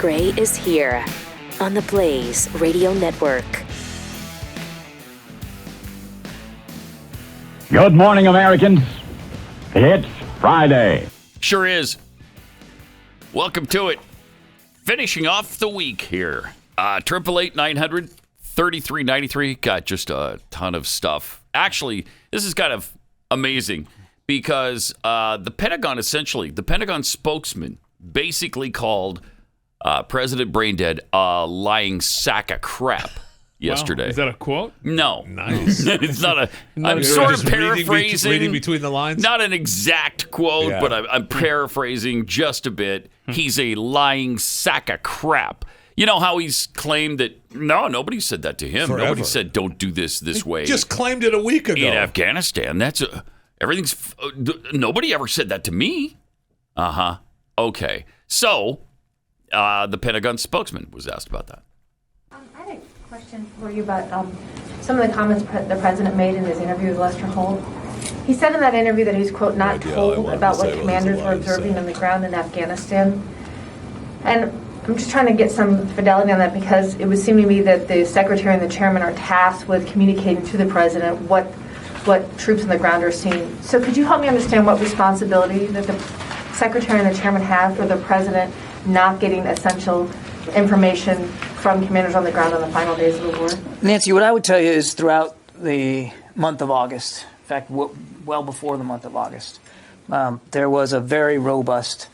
Gray is here on the Blaze Radio Network. Good morning, Americans. It's Friday. Sure is. Welcome to it. Finishing off the week here. 888-900-3393. Got just a ton of stuff. Actually, this is kind of amazing because the Pentagon spokesman basically called President Braindead a lying sack of crap yesterday. Wow. Is that a quote? No. Nice. It's not a... I'm sort of paraphrasing. Reading between the lines? Not an exact quote, Yeah. but I'm paraphrasing just a bit. He's a lying sack of crap. You know how he's claimed that, no, nobody said that to him. Forever. Nobody said, don't do this way. Just claimed it a week ago. In Afghanistan. Nobody ever said that to me. Uh-huh. Okay. So, the Pentagon spokesman was asked about that. I had a question for you about some of the comments the president made in his interview with Lester Holt. He said in that interview that he's, quote, not told about what commanders were observing on the ground in Afghanistan. And I'm just trying to get some fidelity on that because it would seem to me that the secretary and the chairman are tasked with communicating to the president what troops on the ground are seeing. So could you help me understand what responsibility that the secretary and the chairman have for the president not getting essential information from commanders on the ground on the final days of the war? Nancy, what I would tell you is throughout the month of August, in fact, well before the month of August, there was a very robust,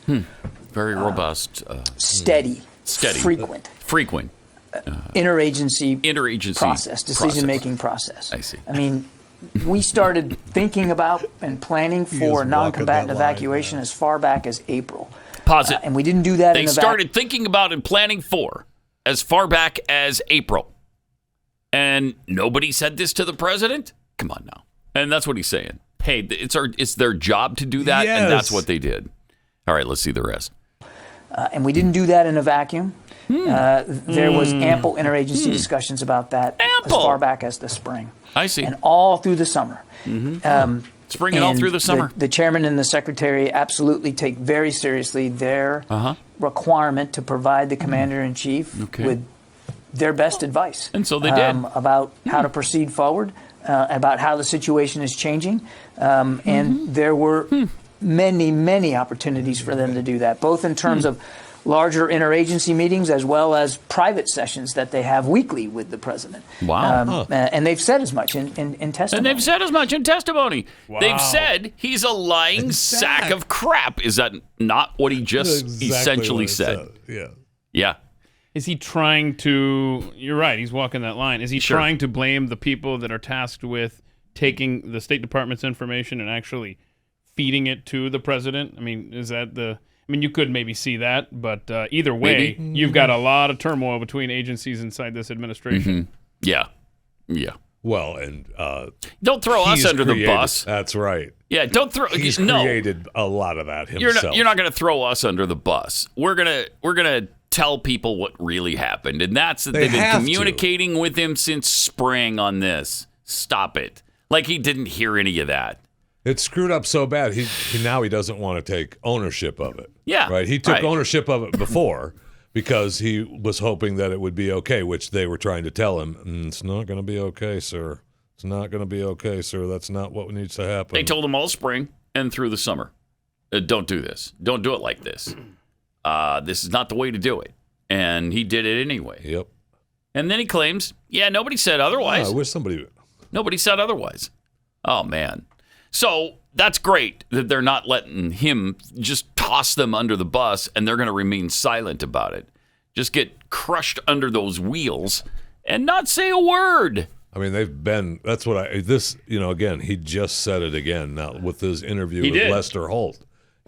steady, frequent interagency process, decision-making process. I see. I mean, we started thinking about and planning for non-combatant evacuation as far back as April. Pause it. And we didn't do that They started thinking about and planning for as far back as April. And nobody said this to the president? Come on now. And that's what he's saying. Hey, it's their job to do that, Yes. and that's what they did. All right, let's see the rest. And we didn't do that in a vacuum. There was ample interagency discussions about that as far back as the spring. I see. And all through the summer. Spring and all through the summer. The chairman and the secretary absolutely take very seriously their requirement to provide the commander-in-chief with their best advice. And so they did. About how to proceed forward, about how the situation is changing. And there were many, many opportunities for them to do that, both in terms of larger interagency meetings as well as private sessions that they have weekly with the president. Wow. And they've said as much in testimony. And they've said as much in testimony. Wow. They've said he's a lying sack of crap. Is that not what he just essentially said? Yeah. Is he trying to, you're right, he's walking that line. Is he trying to blame the people that are tasked with taking the State Department's information and actually feeding it to the president? I mean, is that you could maybe see that, but either way, you've got a lot of turmoil between agencies inside this administration. Yeah. Well, and don't throw us under the bus. That's right. Yeah, don't throw. He's created a lot of that himself. You're not going to throw us under the bus. We're gonna tell people what really happened, and that's that they've been communicating with him since spring on this. Stop it. Like he didn't hear any of that. It's screwed up so bad. He now he doesn't want to take ownership of it. Yeah, right. He took ownership of it before because he was hoping that it would be okay, which they were trying to tell him. It's not going to be okay, sir. It's not going to be okay, sir. That's not what needs to happen. They told him all spring and through the summer, don't do this. Don't do it like this. This is not the way to do it. And he did it anyway. Yep. And then he claims, nobody said otherwise. I wish somebody. Nobody said otherwise. Oh, man. So that's great that they're not letting him just toss them under the bus and they're going to remain silent about it. Just get crushed under those wheels and not say a word. I mean, that's what again, he just said it again now with his interview with Lester Holt.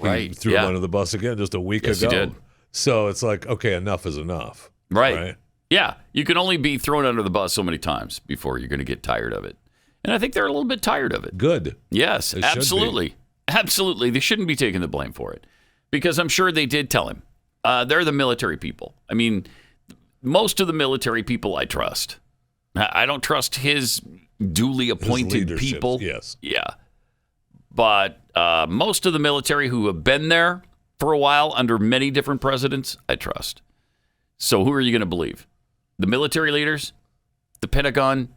He threw him under the bus again just a week ago. He did. So it's like, okay, enough is enough. Right? Yeah. You can only be thrown under the bus so many times before you're going to get tired of it. And I think they're a little bit tired of it. Good. Yes, absolutely. Absolutely. They shouldn't be taking the blame for it because I'm sure they did tell him. They're the military people. I mean, most of the military people I trust. I don't trust his duly appointed people. Yes. Yeah. But most of the military who have been there for a while under many different presidents, I trust. So who are you going to believe? The military leaders, the Pentagon,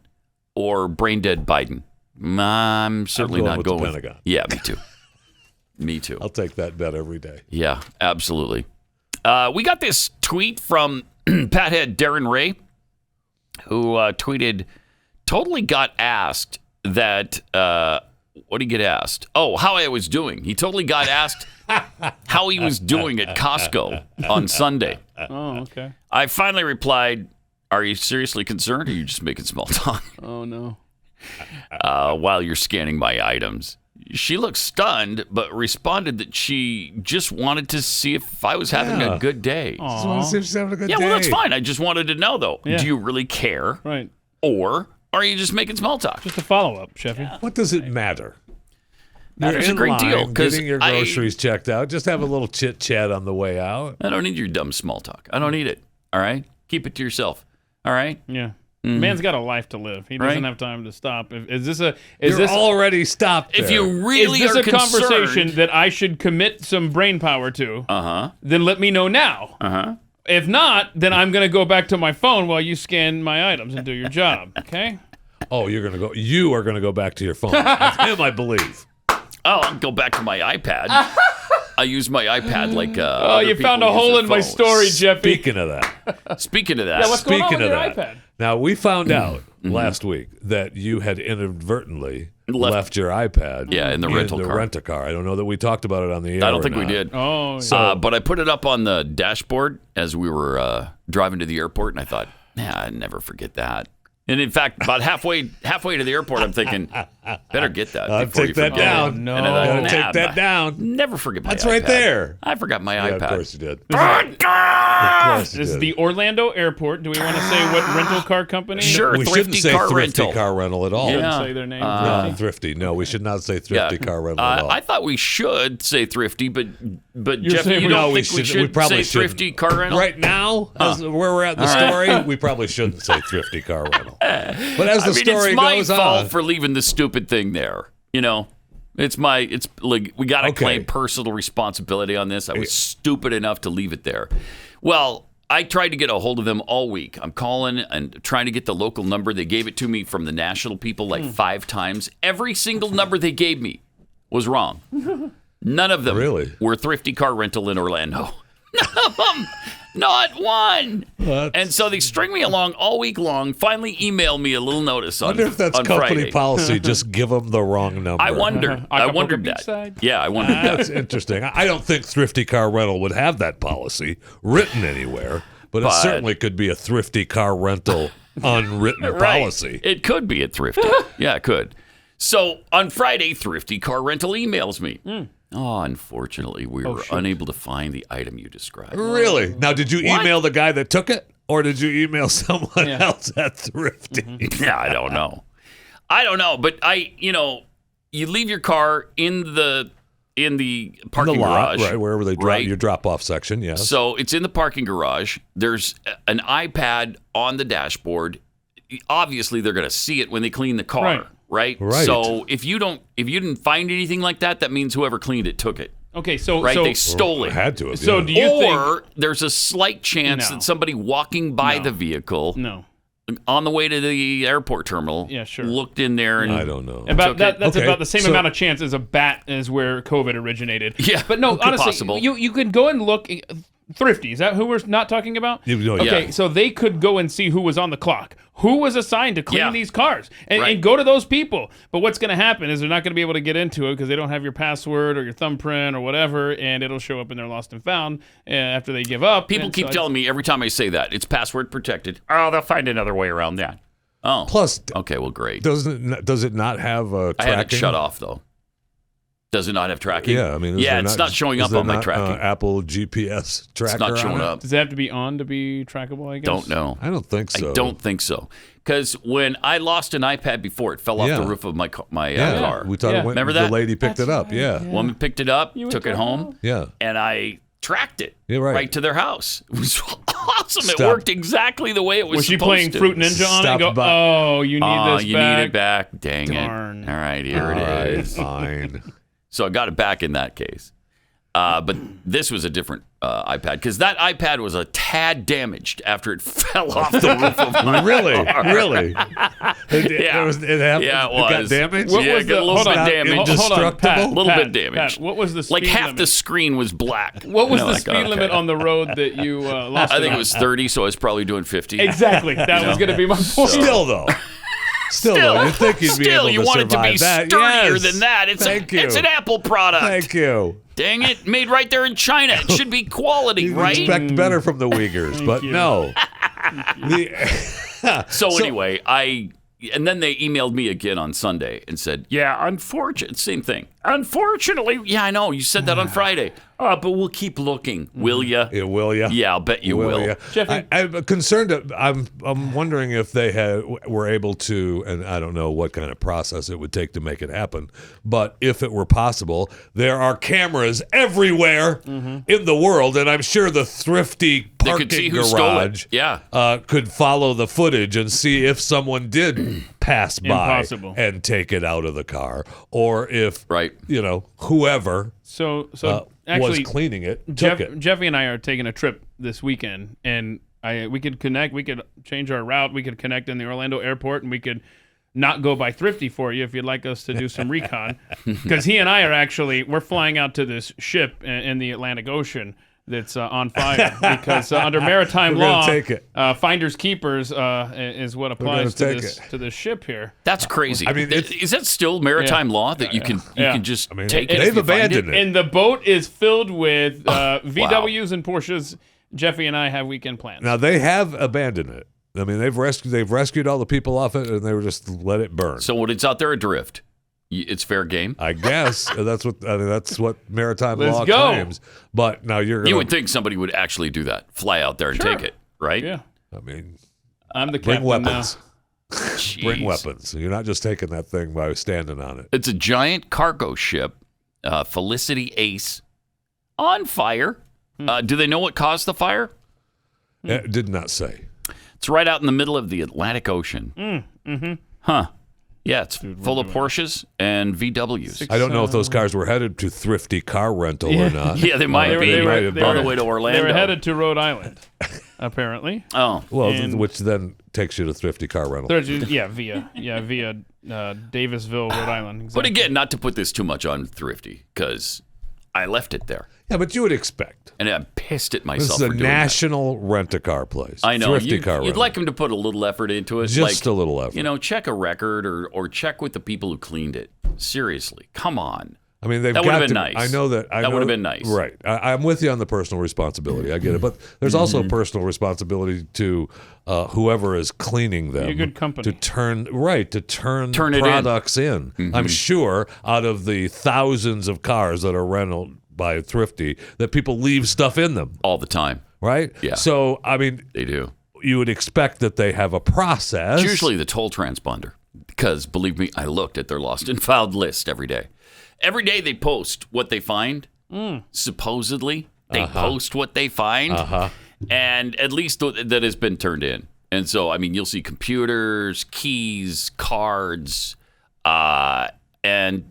or brain dead Biden? I'm certainly not going with the Pentagon. Yeah, me too. Me too. I'll take that bet every day. Yeah, absolutely. We got this tweet from Pathead Darren Ray, who tweeted, totally got asked that, what did he get asked? Oh, how I was doing. He totally got asked how he was doing at Costco on Sunday. Oh, okay. I finally replied, are you seriously concerned or are you just making small talk? Oh, no. While you're scanning my items. She looked stunned, but responded that she just wanted to see if I was having a good day. Just want to see if she's having a good day. Yeah, well, that's fine. I just wanted to know, though. Yeah. Do you really care? Right. Or are you just making small talk? Just a follow-up, Sheffy. What does it matter? Matters a great deal. Getting your groceries checked out. Just have a little chit-chat on the way out. I don't need your dumb small talk. I don't need it. All right? Keep it to yourself. All right? Yeah. Man's got a life to live. He doesn't have time to stop. You're already stopped there. If you really is this are a concerned, conversation that I should commit some brain power to? Then let me know now. If not, then I'm going to go back to my phone while you scan my items and do your job. Okay? Oh, you are going to go back to your phone. That's him, I believe. Oh, I'll go back to my iPad. I use my iPad like oh, you found a hole in my story, Jeffy. Speaking of that. Yeah, what's going on with your iPad? Now, we found out last week that you had inadvertently left your iPad in the rental car. I don't know that we talked about it on the air. I don't think we did. Oh, but I put it up on the dashboard as we were driving to the airport, and I thought, I'd never forget that. And in fact, about halfway to the airport, I'm thinking, better get that before you forget that down. it. No, And I thought, take that down. Never forget my That's iPad. right there. I forgot my iPad. Of course you did. This is the Orlando airport. Do we want to say what rental car company? Sure, We Thrifty shouldn't say Car Thrifty Rental. Car Rental at all. Shouldn't Yeah. say their name. Thrifty. No, we should not say Thrifty Car Rental at all. I thought we should say Thrifty, but Jeff, saying you we- don't No, we think we should- we should probably say Thrifty shouldn't. Car Rental? Right now, as where we're at in the story, we probably shouldn't say Thrifty Car Rental. But as the story it's my goes fault on, for leaving the stupid thing there. You know, it's like we got to claim personal responsibility on this. I was stupid enough to leave it there. Well, I tried to get a hold of them all week. I'm calling and trying to get the local number. They gave it to me from the national people like 5 times. Every single number they gave me was wrong. None of them were Thrifty Car Rental in Orlando. None of them. Not one. And so they string me along all week long, finally email me a little notice on I wonder if that's on company Friday. policy, just give them the wrong number. I wondered that. Side? Yeah, I wondered that. That's interesting. I don't think Thrifty Car Rental would have that policy written anywhere, but it certainly could be a Thrifty Car Rental unwritten policy. It could be at Thrifty. Yeah, it could. So on Friday, Thrifty Car Rental emails me. Oh, unfortunately, we were unable to find the item you described. Really? Now, did you email the guy that took it, or did you email someone else at Thrifty? Yeah, I don't know. But you leave your car in the parking lot, garage, right, wherever they drop your drop-off section, yes. So it's in the parking garage. There's an iPad on the dashboard. Obviously, they're going to see it when they clean the car. Right. So if you didn't find anything like that, that means whoever cleaned it took it. Okay, so they stole it. Had to have. So do you or there's a slight chance that somebody walking by the vehicle on the way to the airport terminal looked in there and I don't know. That's about the same amount of chance as a bat is where COVID originated. Yeah, but no, honestly, possible. you could go and look. Thrifty, is that who we're not talking about? Okay, so they could go and see who was on the clock, who was assigned to clean these cars, and go to those people. But what's going to happen is they're not going to be able to get into it because they don't have your password or your thumbprint or whatever, and it'll show up in their lost and found after they give up. People keep telling me every time I say that, it's password protected. Oh, they'll find another way around that. Oh. Plus, okay, well, great. Does it not have tracking? I had it shut off, though. Does it not have tracking? Yeah, I mean, it's not showing up on my tracking. Apple GPS tracker. It's not showing up. Does it have to be on to be trackable? I guess. Don't know. I don't think so. I don't think so. Because when I lost an iPad before, it fell off the roof of my car. We talked. Remember that? The lady picked it up. Right. Yeah. Woman picked it up, took it home. Yeah. And I tracked it right to their house. It was awesome. Stop. It worked exactly the way it was she supposed playing to. Fruit Ninja on it? And go, oh, you need this you back. need it back. Dang Darn. it. All right, here it is. Fine. So I got it back in that case. But this was a different iPad because that iPad was a tad damaged after it fell off the roof of my car. Really? It was. Happened? Yeah, it was. It got damaged? It got a little bit damaged. Indestructible? A little bit damaged. Pat, what was the speed like half limit? the screen was black. What was the speed limit on the road that you lost? I think it was 30, so I was probably doing 50. Exactly. That was going to be my point. Still, though. Still, you think you'd be able to you want it to be survive that. sturdier Yes. than that. It's an Apple product. Thank you. Dang it, made right there in China. It should be quality, You right? expect better from the Uyghurs, but no. So anyway, and then they emailed me again on Sunday and said, yeah, unfortunately, same thing. Unfortunately, yeah, I know, you said that on Friday. But we'll keep looking. Will ya? Yeah, will ya? Yeah, I'll bet you will. I'm concerned. I'm wondering if they were able to, and I don't know what kind of process it would take to make it happen, but if it were possible, there are cameras everywhere in the world, and I'm sure the thrifty parking garage could follow the footage and see if someone did pass by and take it out of the car, or if whoever actually was cleaning it. Jeffy and I are taking a trip this weekend, and we could connect. We could change our route. We could connect in the Orlando airport, and we could not go by Thrifty for you if you'd like us to do some recon. Because he and I we're flying out to this ship in the Atlantic Ocean that's on fire because under maritime law, finders keepers is what applies to this ship here. That's crazy. I mean, is that still maritime law that you can just take it? They've abandoned it. And the boat is filled with VWs and Porsches. Jeffy and I have weekend plans. Now they have abandoned it. I mean, they've rescued all the people off it, and they were just let it burn. So when it's out there adrift, it's fair game, I guess. That's what maritime law claims. But now you would think somebody would actually do that, fly out there and take it, right? Yeah. I mean, I'm the captain bring weapons. Now. Bring weapons. You're not just taking that thing by standing on it. It's a giant cargo ship, Felicity Ace, on fire. Do they know what caused the fire? It did not say. It's right out in the middle of the Atlantic Ocean. Huh. Yeah, it's full of Porsches and VWs. I don't know if those cars were headed to Thrifty Car Rental or not. Yeah, they might be. They were on the way to Orlando. They were headed to Rhode Island, apparently. Oh. Well, which then takes you to Thrifty Car Rental. via Davisville, Rhode Island. Exactly. But again, not to put this too much on Thrifty, because I left it there. Yeah, but you would expect. And I'm pissed at myself This is for a doing national rent-a-car place. I know. Thrifty car rental. You'd like them to put a little effort into it. Just a little effort. Check a record or check with the people who cleaned it. Seriously. Come on. I mean, that would have been nice. I know that. That would have been nice. Right. I'm with you on the personal responsibility. I get it. But there's also a personal responsibility to whoever is cleaning them. Be a good company. To turn products in. I'm sure out of the thousands of cars that are rented by Thrifty, that people leave stuff in them. All the time. Right? Yeah. So, I mean. They do. You would expect that they have a process. It's usually the toll transponder. Because, believe me, I looked at their lost and found list every day. Every day they post what they find. Supposedly, they post what they find. And at least that has been turned in. And so, I mean, you'll see computers, keys, cards, and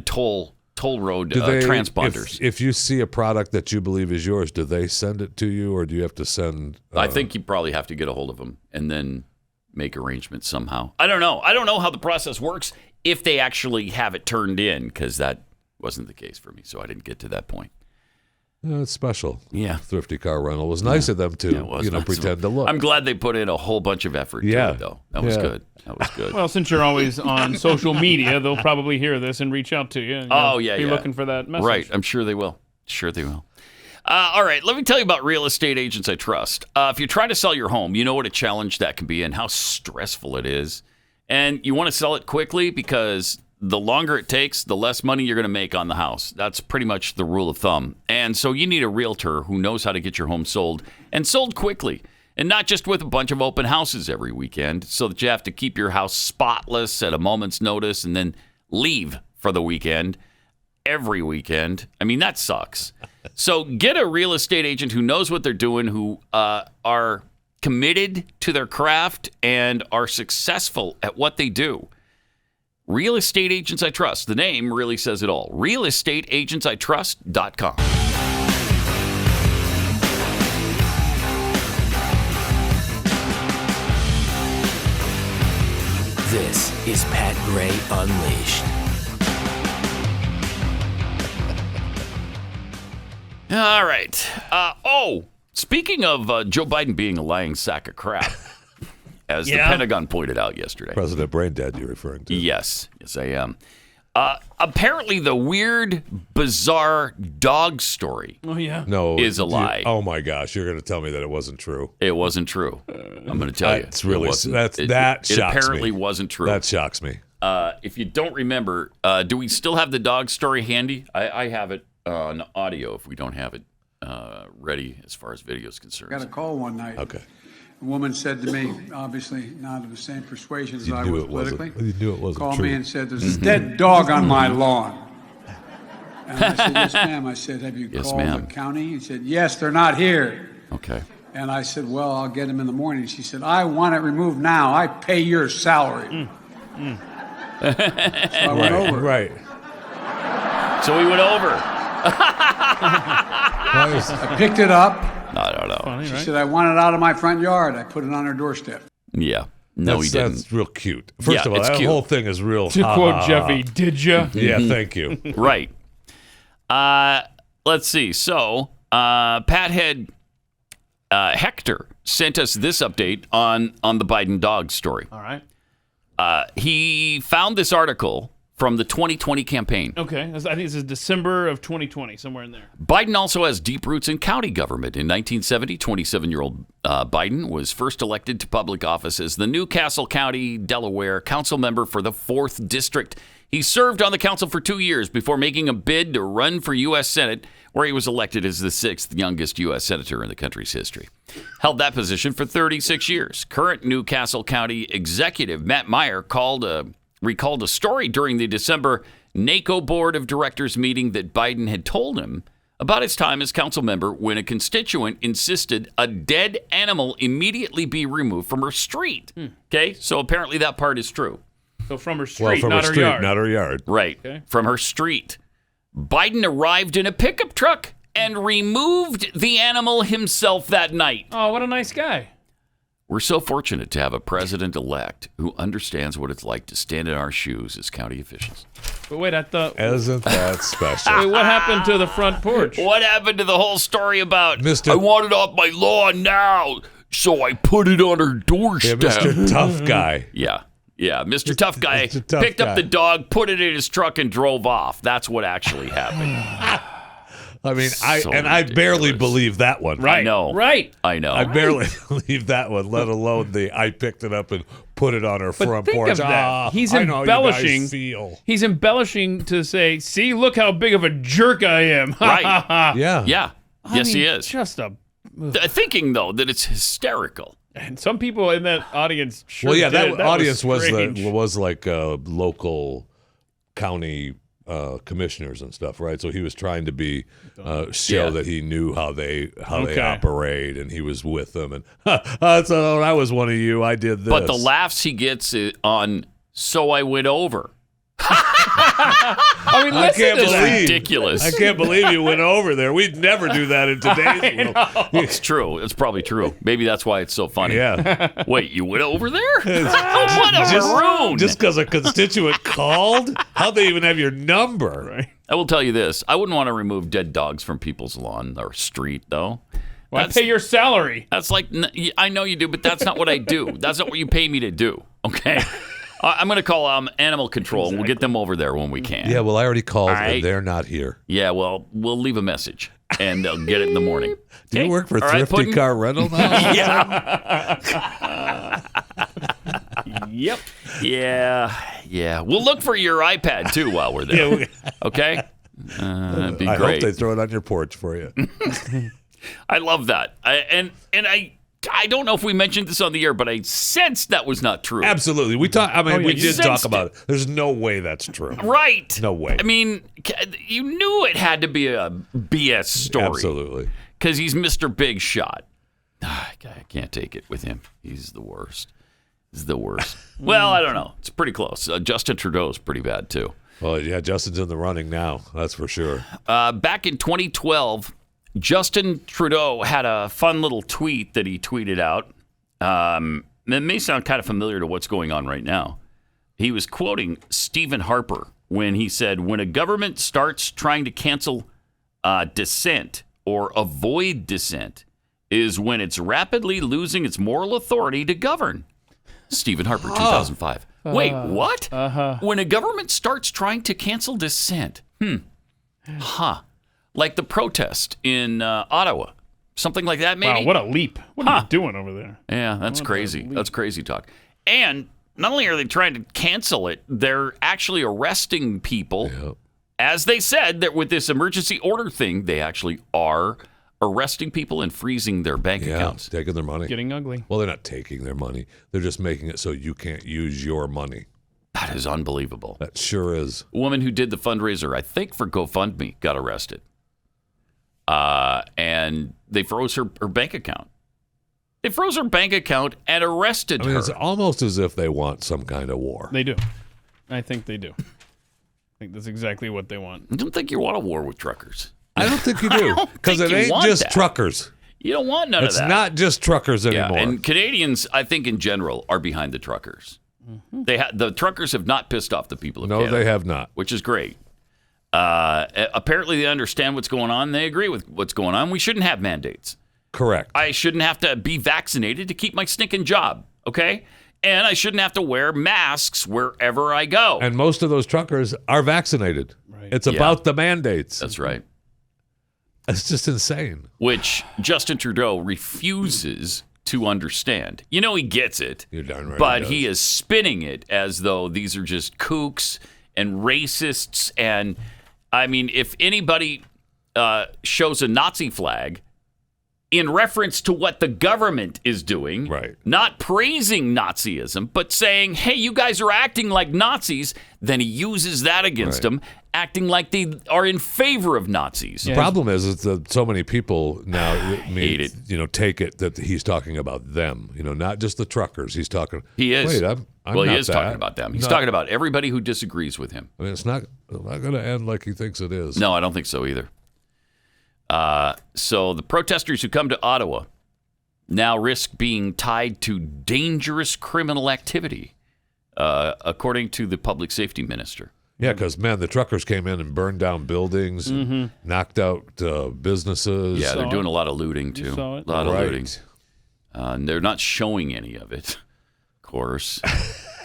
toll road transponders. If you see a product that you believe is yours, do they send it to you, or do you have to send? I think you probably have to get a hold of them and then make arrangements somehow. I don't know. I don't know how the process works if they actually have it turned in, because that wasn't the case for me, so I didn't get to that point. It's special. Yeah. Thrifty Car Rental. It was nice of them to pretend to look. I'm glad they put in a whole bunch of effort to it, though. That was good. That was good. Well, since you're always on social media, they'll probably hear this and reach out to you. And be looking for that message. Right. I'm sure they will. Sure they will. All right. Let me tell you about real estate agents I trust. If you're trying to sell your home, you know what a challenge that can be and how stressful it is. And you want to sell it quickly because the longer it takes, the less money you're going to make on the house. That's pretty much the rule of thumb. And so you need a realtor who knows how to get your home sold and sold quickly. And not just with a bunch of open houses every weekend so that you have to keep your house spotless at a moment's notice and then leave for the weekend every weekend. I mean, that sucks. So get a real estate agent who knows what they're doing, who are committed to their craft and are successful at what they do. Real Estate Agents I Trust. The name really says it all. realestateagentsitrust.com. This is Pat Gray Unleashed. All right. Speaking of Joe Biden being a lying sack of crap, as the Pentagon pointed out yesterday. President Brain Dead you're referring to. Yes, I am. Apparently, the weird, bizarre dog story is a lie. Oh, my gosh. You're going to tell me that it wasn't true. It wasn't true. I'm going to tell you. It's really, that shocks me. It apparently wasn't true. That shocks me. If you don't remember, do we still have the dog story handy? I have it on audio if we don't have it ready as far as video is concerned. I got a call one night. Okay. A woman said to me, obviously not of the same persuasion as I was politically, you knew it wasn't called true. me and said, there's a dead dog on my lawn. And I said, yes, ma'am. I said, have you called the county? He said, yes, they're not here. Okay. And I said, well, I'll get him in the morning. She said, I want it removed now. I pay your salary. So I went over. Right. So we went over. I picked it up. I don't know. Funny, She right? said, I want it out of my front yard. I put it on her doorstep. Yeah. No, he didn't. That's real cute. First of all, it's that cute. whole thing is real. To quote Jeffy, did ya? Yeah, thank you. Right. Let's see. So, Pathead Hector sent us this update on the Biden dog story. All right. He found this article from the 2020 campaign. Okay. I think this is December of 2020, somewhere in there. Biden also has deep roots in county government. In 1970, 27-year-old Biden was first elected to public office as the Newcastle County, Delaware council member for the 4th District. He served on the council for 2 years before making a bid to run for U.S. Senate, where he was elected as the 6th youngest U.S. senator in the country's history. Held that position for 36 years. Current Newcastle County executive Matt Meyer recalled a story during the December NACO Board of Directors meeting that Biden had told him about his time as council member when a constituent insisted a dead animal immediately be removed from her street. Okay, so apparently that part is true. So from her street, Well, from not her her street, yard. not her yard. Right, from her street. Biden arrived in a pickup truck and removed the animal himself that night. Oh, what a nice guy. We're so fortunate to have a president-elect who understands what it's like to stand in our shoes as county officials. But wait, I thought... Isn't that special? Wait, what happened to the front porch? What happened to the whole story about, Mr. I want it off my lawn now, so I put it on her doorstep? Yeah, Mr. Tough Guy. Yeah, Mr. Tough Guy Mr. Tough picked Guy. up the dog, put it in his truck, and drove off. That's what actually happened. I mean, So I barely ridiculous. believe that one. I know. Right. I know. I barely believe that one, let alone I picked it up and put it on her But front think porch. of that. He's I know how you guys embellishing. feel. He's embellishing to say, see, look how big of a jerk I am. Right. Yeah. Yeah. Yes, he is. Just a... Thinking, though, that it's hysterical. And some people in that audience sure Well, yeah, did. that audience was strange. like local county commissioners and stuff, right? So he was trying to be show that he knew how they operate, and he was with them. And so I was one of you. I did this. But the laughs he gets on, so I went over. I mean, I listen can't to that. believe Ridiculous. I can't believe you went over there. We'd never do that in today's world. It's true. It's probably true. Maybe that's why it's so funny. Yeah. Wait, you went over there? What a maroon. Just because a constituent called? How'd they even have your number? Right. I will tell you this. I wouldn't want to remove dead dogs from people's lawn or street, though. Well, I pay your salary. That's like, I know you do, but that's not what I do. That's not what you pay me to do, okay? I'm going to call animal control, and we'll get them over there when we can. Yeah, well, I already called, All right. and they're not here. Yeah, well, we'll leave a message, and they'll get it in the morning. Do you work for All right, Thrifty Puddin'? Car Rental now? Yeah. Yep. Yeah. We'll look for your iPad, too, while we're there. Okay? It'd be I great. hope they throw it on your porch for you. I love that. I don't know if we mentioned this on the air, but I sensed that was not true. Absolutely. We talk. I mean, yeah, we you did talk sensed about it. There's no way that's true. Right. No way. I mean, you knew it had to be a BS story. Absolutely. Because he's Mr. Big Shot. I can't take it with him. He's the worst. is the worst. Well, I don't know. It's pretty close. Justin Trudeau is pretty bad, too. Well, yeah, Justin's in the running now. That's for sure. Back in 2012, Justin Trudeau had a fun little tweet that he tweeted out. It may sound kind of familiar to what's going on right now. He was quoting Stephen Harper when he said, when a government starts trying to cancel dissent or avoid dissent is when it's rapidly losing its moral authority to govern. Stephen Harper, 2005. Wait, what? When a government starts trying to cancel dissent. Like the protest in Ottawa. Something like that, maybe? Wow, what a leap. What are you doing over there? Yeah, that's crazy. That's crazy talk. And not only are they trying to cancel it, they're actually arresting people. Yep. As they said, that with this emergency order thing, they actually are arresting people and freezing their bank accounts. Taking their money. Getting ugly. Well, they're not taking their money. They're just making it so you can't use your money. That is unbelievable. That sure is. A woman who did the fundraiser, I think for GoFundMe, got arrested. And they froze her bank account. They froze her bank account and arrested her. It's almost as if they want some kind of war. They do. I think they do. I think that's exactly what they want. I don't think you want a war with truckers. I don't think you do. Because it ain't just truckers. You don't want none of that. It's not just truckers anymore. And Canadians, I think in general, are behind the truckers. Mm-hmm. The truckers have not pissed off the people of Canada. No, they have not. Which is great. Apparently they understand what's going on. They agree with what's going on. We shouldn't have mandates. Correct. I shouldn't have to be vaccinated to keep my stinking job, okay? And I shouldn't have to wear masks wherever I go. And most of those truckers are vaccinated. Right. It's about the mandates. That's right. It's just insane. Which Justin Trudeau refuses to understand. You know he gets it, You're darn right but he is spinning it as though these are just kooks and racists. And, I mean, if anybody shows a Nazi flag in reference to what the government is doing, right, not praising Nazism, but saying, hey, you guys are acting like Nazis, then he uses that against them, acting like they are in favor of Nazis. The problem is that so many people now take it that he's talking about them, not just the truckers. He's talking. He is. Wait, I'm well, not he is that. talking about them. He's talking about everybody who disagrees with him. I mean, it's not going to end like he thinks it is. No, I don't think so either. So the protesters who come to Ottawa now risk being tied to dangerous criminal activity, according to the public safety minister. Yeah, because, man, the truckers came in and burned down buildings, and knocked out businesses. Yeah, they're doing a lot of looting, too. A lot of looting. And they're not showing any of it, of course,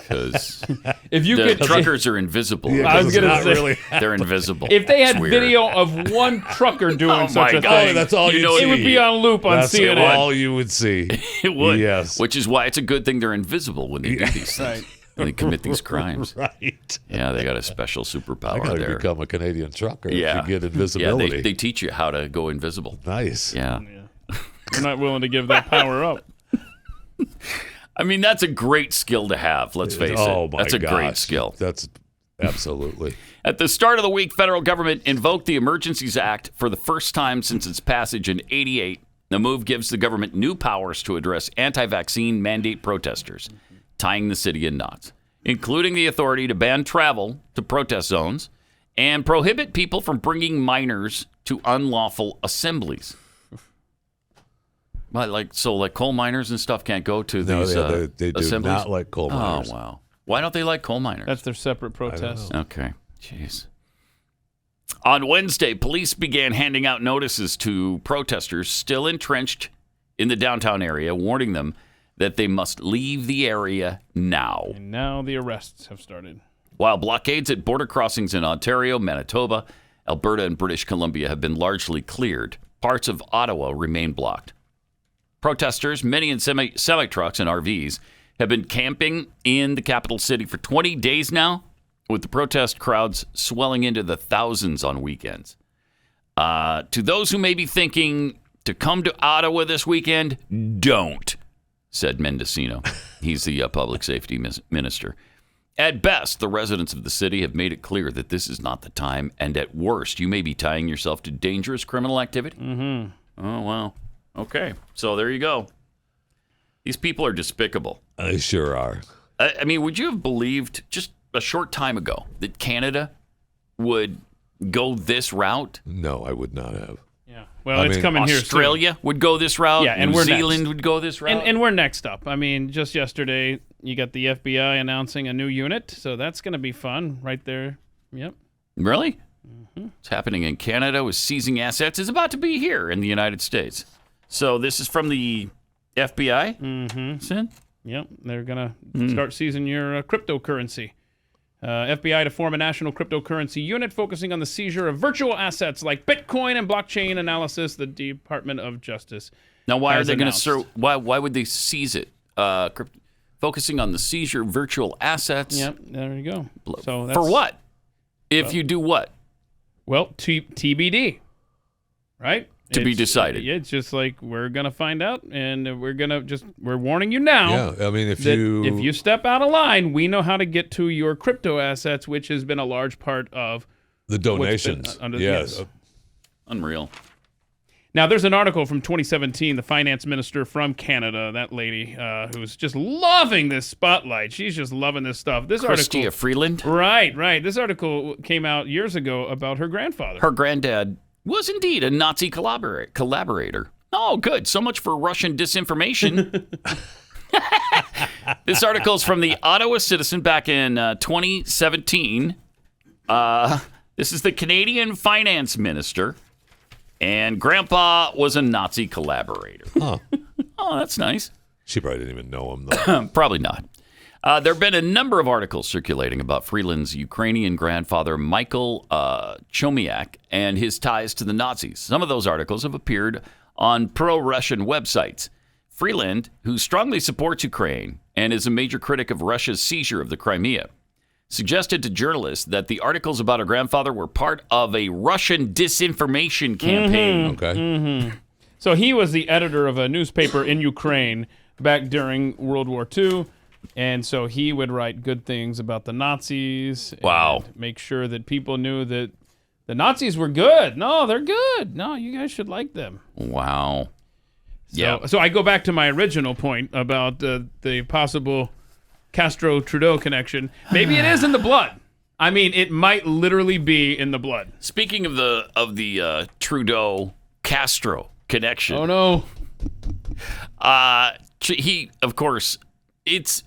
because truckers are invisible. Yeah, I was going to say. Really they're invisible. If they had video of one trucker doing such a thing, that's all you'd see. It would be on loop on CNN. That's all you would see. It would. Yes. Which is why it's a good thing they're invisible when they do these things. Right. When they commit these crimes. Right. Yeah, they got a special superpower I there. gotta become a Canadian trucker if you get invisibility. Yeah, they teach you how to go invisible. Nice. Yeah. They're not willing to give that power up. I mean, that's a great skill to have, let's face it. That's a great skill. That's absolutely. At the start of the week, federal government invoked the Emergencies Act for the first time since its passage in 1988. The move gives the government new powers to address anti-vaccine mandate protesters, tying the city in knots, including the authority to ban travel to protest zones and prohibit people from bringing minors to unlawful assemblies. Like coal miners and stuff can't go to these they do assemblies? not like coal miners. Oh, wow. Why don't they like coal miners? That's their separate protest. Okay. Jeez. On Wednesday, police began handing out notices to protesters still entrenched in the downtown area, warning them that they must leave the area now. And now the arrests have started. While blockades at border crossings in Ontario, Manitoba, Alberta, and British Columbia have been largely cleared, parts of Ottawa remain blocked. Protesters, many in semi-trucks and RVs, have been camping in the capital city for 20 days now, with the protest crowds swelling into the thousands on weekends. To those who may be thinking to come to Ottawa this weekend, don't, said Mendocino. He's the public safety minister. At best, the residents of the city have made it clear that this is not the time, and at worst, you may be tying yourself to dangerous criminal activity. Mm-hmm. Oh, wow. Okay, so there you go. These people are despicable. They sure are. I mean, would you have believed just a short time ago that Canada would go this route? No, I would not have. Yeah. Well, it's coming here soon. Australia would go this route. Yeah, and New Zealand would go this route. And we're next up. I mean, just yesterday, you got the FBI announcing a new unit, so that's going to be fun right there. Yep. Really? Mm-hmm. It's happening in Canada with seizing assets. It's about to be here in the United States. So this is from the FBI? Mm-hmm. Sin? Yep. They're going to start seizing your cryptocurrency. FBI to form a national cryptocurrency unit focusing on the seizure of virtual assets like Bitcoin and blockchain analysis, the Department of Justice. Now, why are they going to why would they seize it? Focusing on the seizure of virtual assets. Yep, there you go. So for what? If you do what? Well, TBD, right? Be decided. It's just like we're going to find out, and we're warning you now. Yeah, I mean, if you step out of line, we know how to get to your crypto assets, which has been a large part of the donations. Yes. Unreal. Now, there's an article from 2017, the finance minister from Canada, that lady who's just loving this spotlight. She's just loving this stuff. Chrystia Freeland? Right. This article came out years ago about her grandfather. Her granddad was indeed a Nazi collaborator. Oh, good. So much for Russian disinformation. This article is from the Ottawa Citizen back in 2017. This is the Canadian finance minister. And Grandpa was a Nazi collaborator. Huh. Oh, that's nice. She probably didn't even know him, though. Probably not. There have been a number of articles circulating about Freeland's Ukrainian grandfather, Michael Chomiak, and his ties to the Nazis. Some of those articles have appeared on pro-Russian websites. Freeland, who strongly supports Ukraine and is a major critic of Russia's seizure of the Crimea, suggested to journalists that the articles about her grandfather were part of a Russian disinformation campaign. Okay. Mm-hmm. So he was the editor of a newspaper in Ukraine back during World War II, and so he would write good things about the Nazis. Wow. And make sure that people knew that the Nazis were good. No, they're good. No, you guys should like them. Wow. So I go back to my original point about the possible Castro-Trudeau connection. Maybe it is in the blood. I mean, it might literally be in the blood. Speaking of the Trudeau-Castro connection. Oh, no. He, of course, it's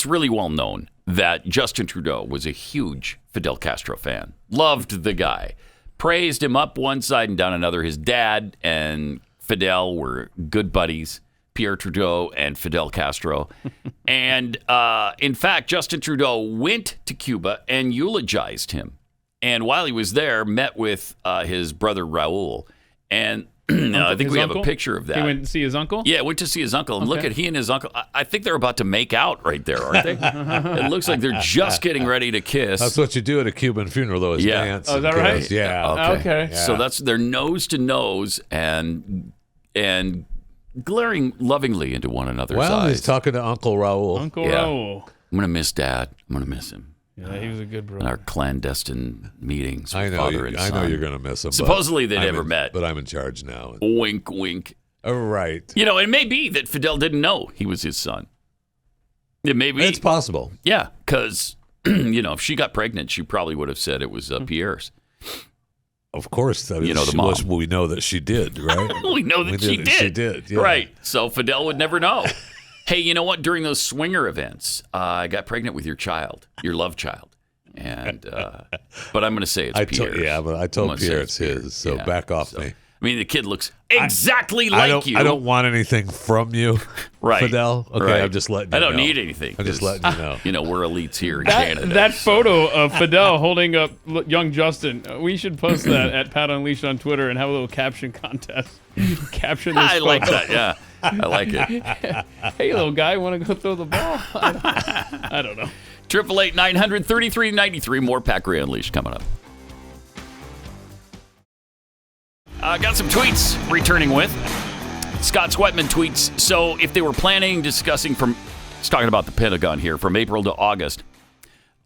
really well known that Justin Trudeau was a huge Fidel Castro fan. Loved the guy. Praised him up one side and down another. His dad and Fidel were good buddies. Pierre Trudeau and Fidel Castro. And in fact, Justin Trudeau went to Cuba and eulogized him. And while he was there, met with his brother Raul. And I think we have a picture of that. He went to see his uncle? Yeah, went to see his uncle. And look at he and his uncle. I think they're about to make out right there, aren't they? It looks like they're just getting ready to kiss. That's what you do at a Cuban funeral, though, is dance. Oh, is that right? Yeah. Okay. Yeah. So that's their nose to nose and glaring lovingly into one another's eyes. Well, he's talking to Uncle Raul. Raul. I'm going to miss Dad. I'm going to miss him. Yeah, he was a good brother. In our clandestine meetings with I know father and son. I know you're going to miss him. Supposedly they never met. But I'm in charge now. Wink, wink. Right. You know, it may be that Fidel didn't know he was his son. It may be. It's possible. Yeah, because, if she got pregnant, she probably would have said it was Pierre's. Of course, the mom. We know that she did, right? We know that she did. She did, yeah. Right. So Fidel would never know. Hey, you know what? During those swinger events, I got pregnant with your child, your love child. And but I'm going to say it's Pierre's. But I told Pierre it's his, so back off me. I mean, the kid looks exactly like you. I don't want anything from you, right, Fidel. Okay, right. I'm just letting you know. I don't need anything. I'm just letting you know. You know, we're elites here in Canada. That photo of Fidel holding up young Justin, we should post that at Pat Unleashed on Twitter and have a little caption contest. Caption this I like that, yeah. I like it. Hey, little guy, want to go throw the ball? I don't know. 888-900-3393. More Pat Gray Unleashed coming up. Got some tweets returning with. Scott Sweatman tweets, so if they were discussing he's talking about the Pentagon here, from April to August,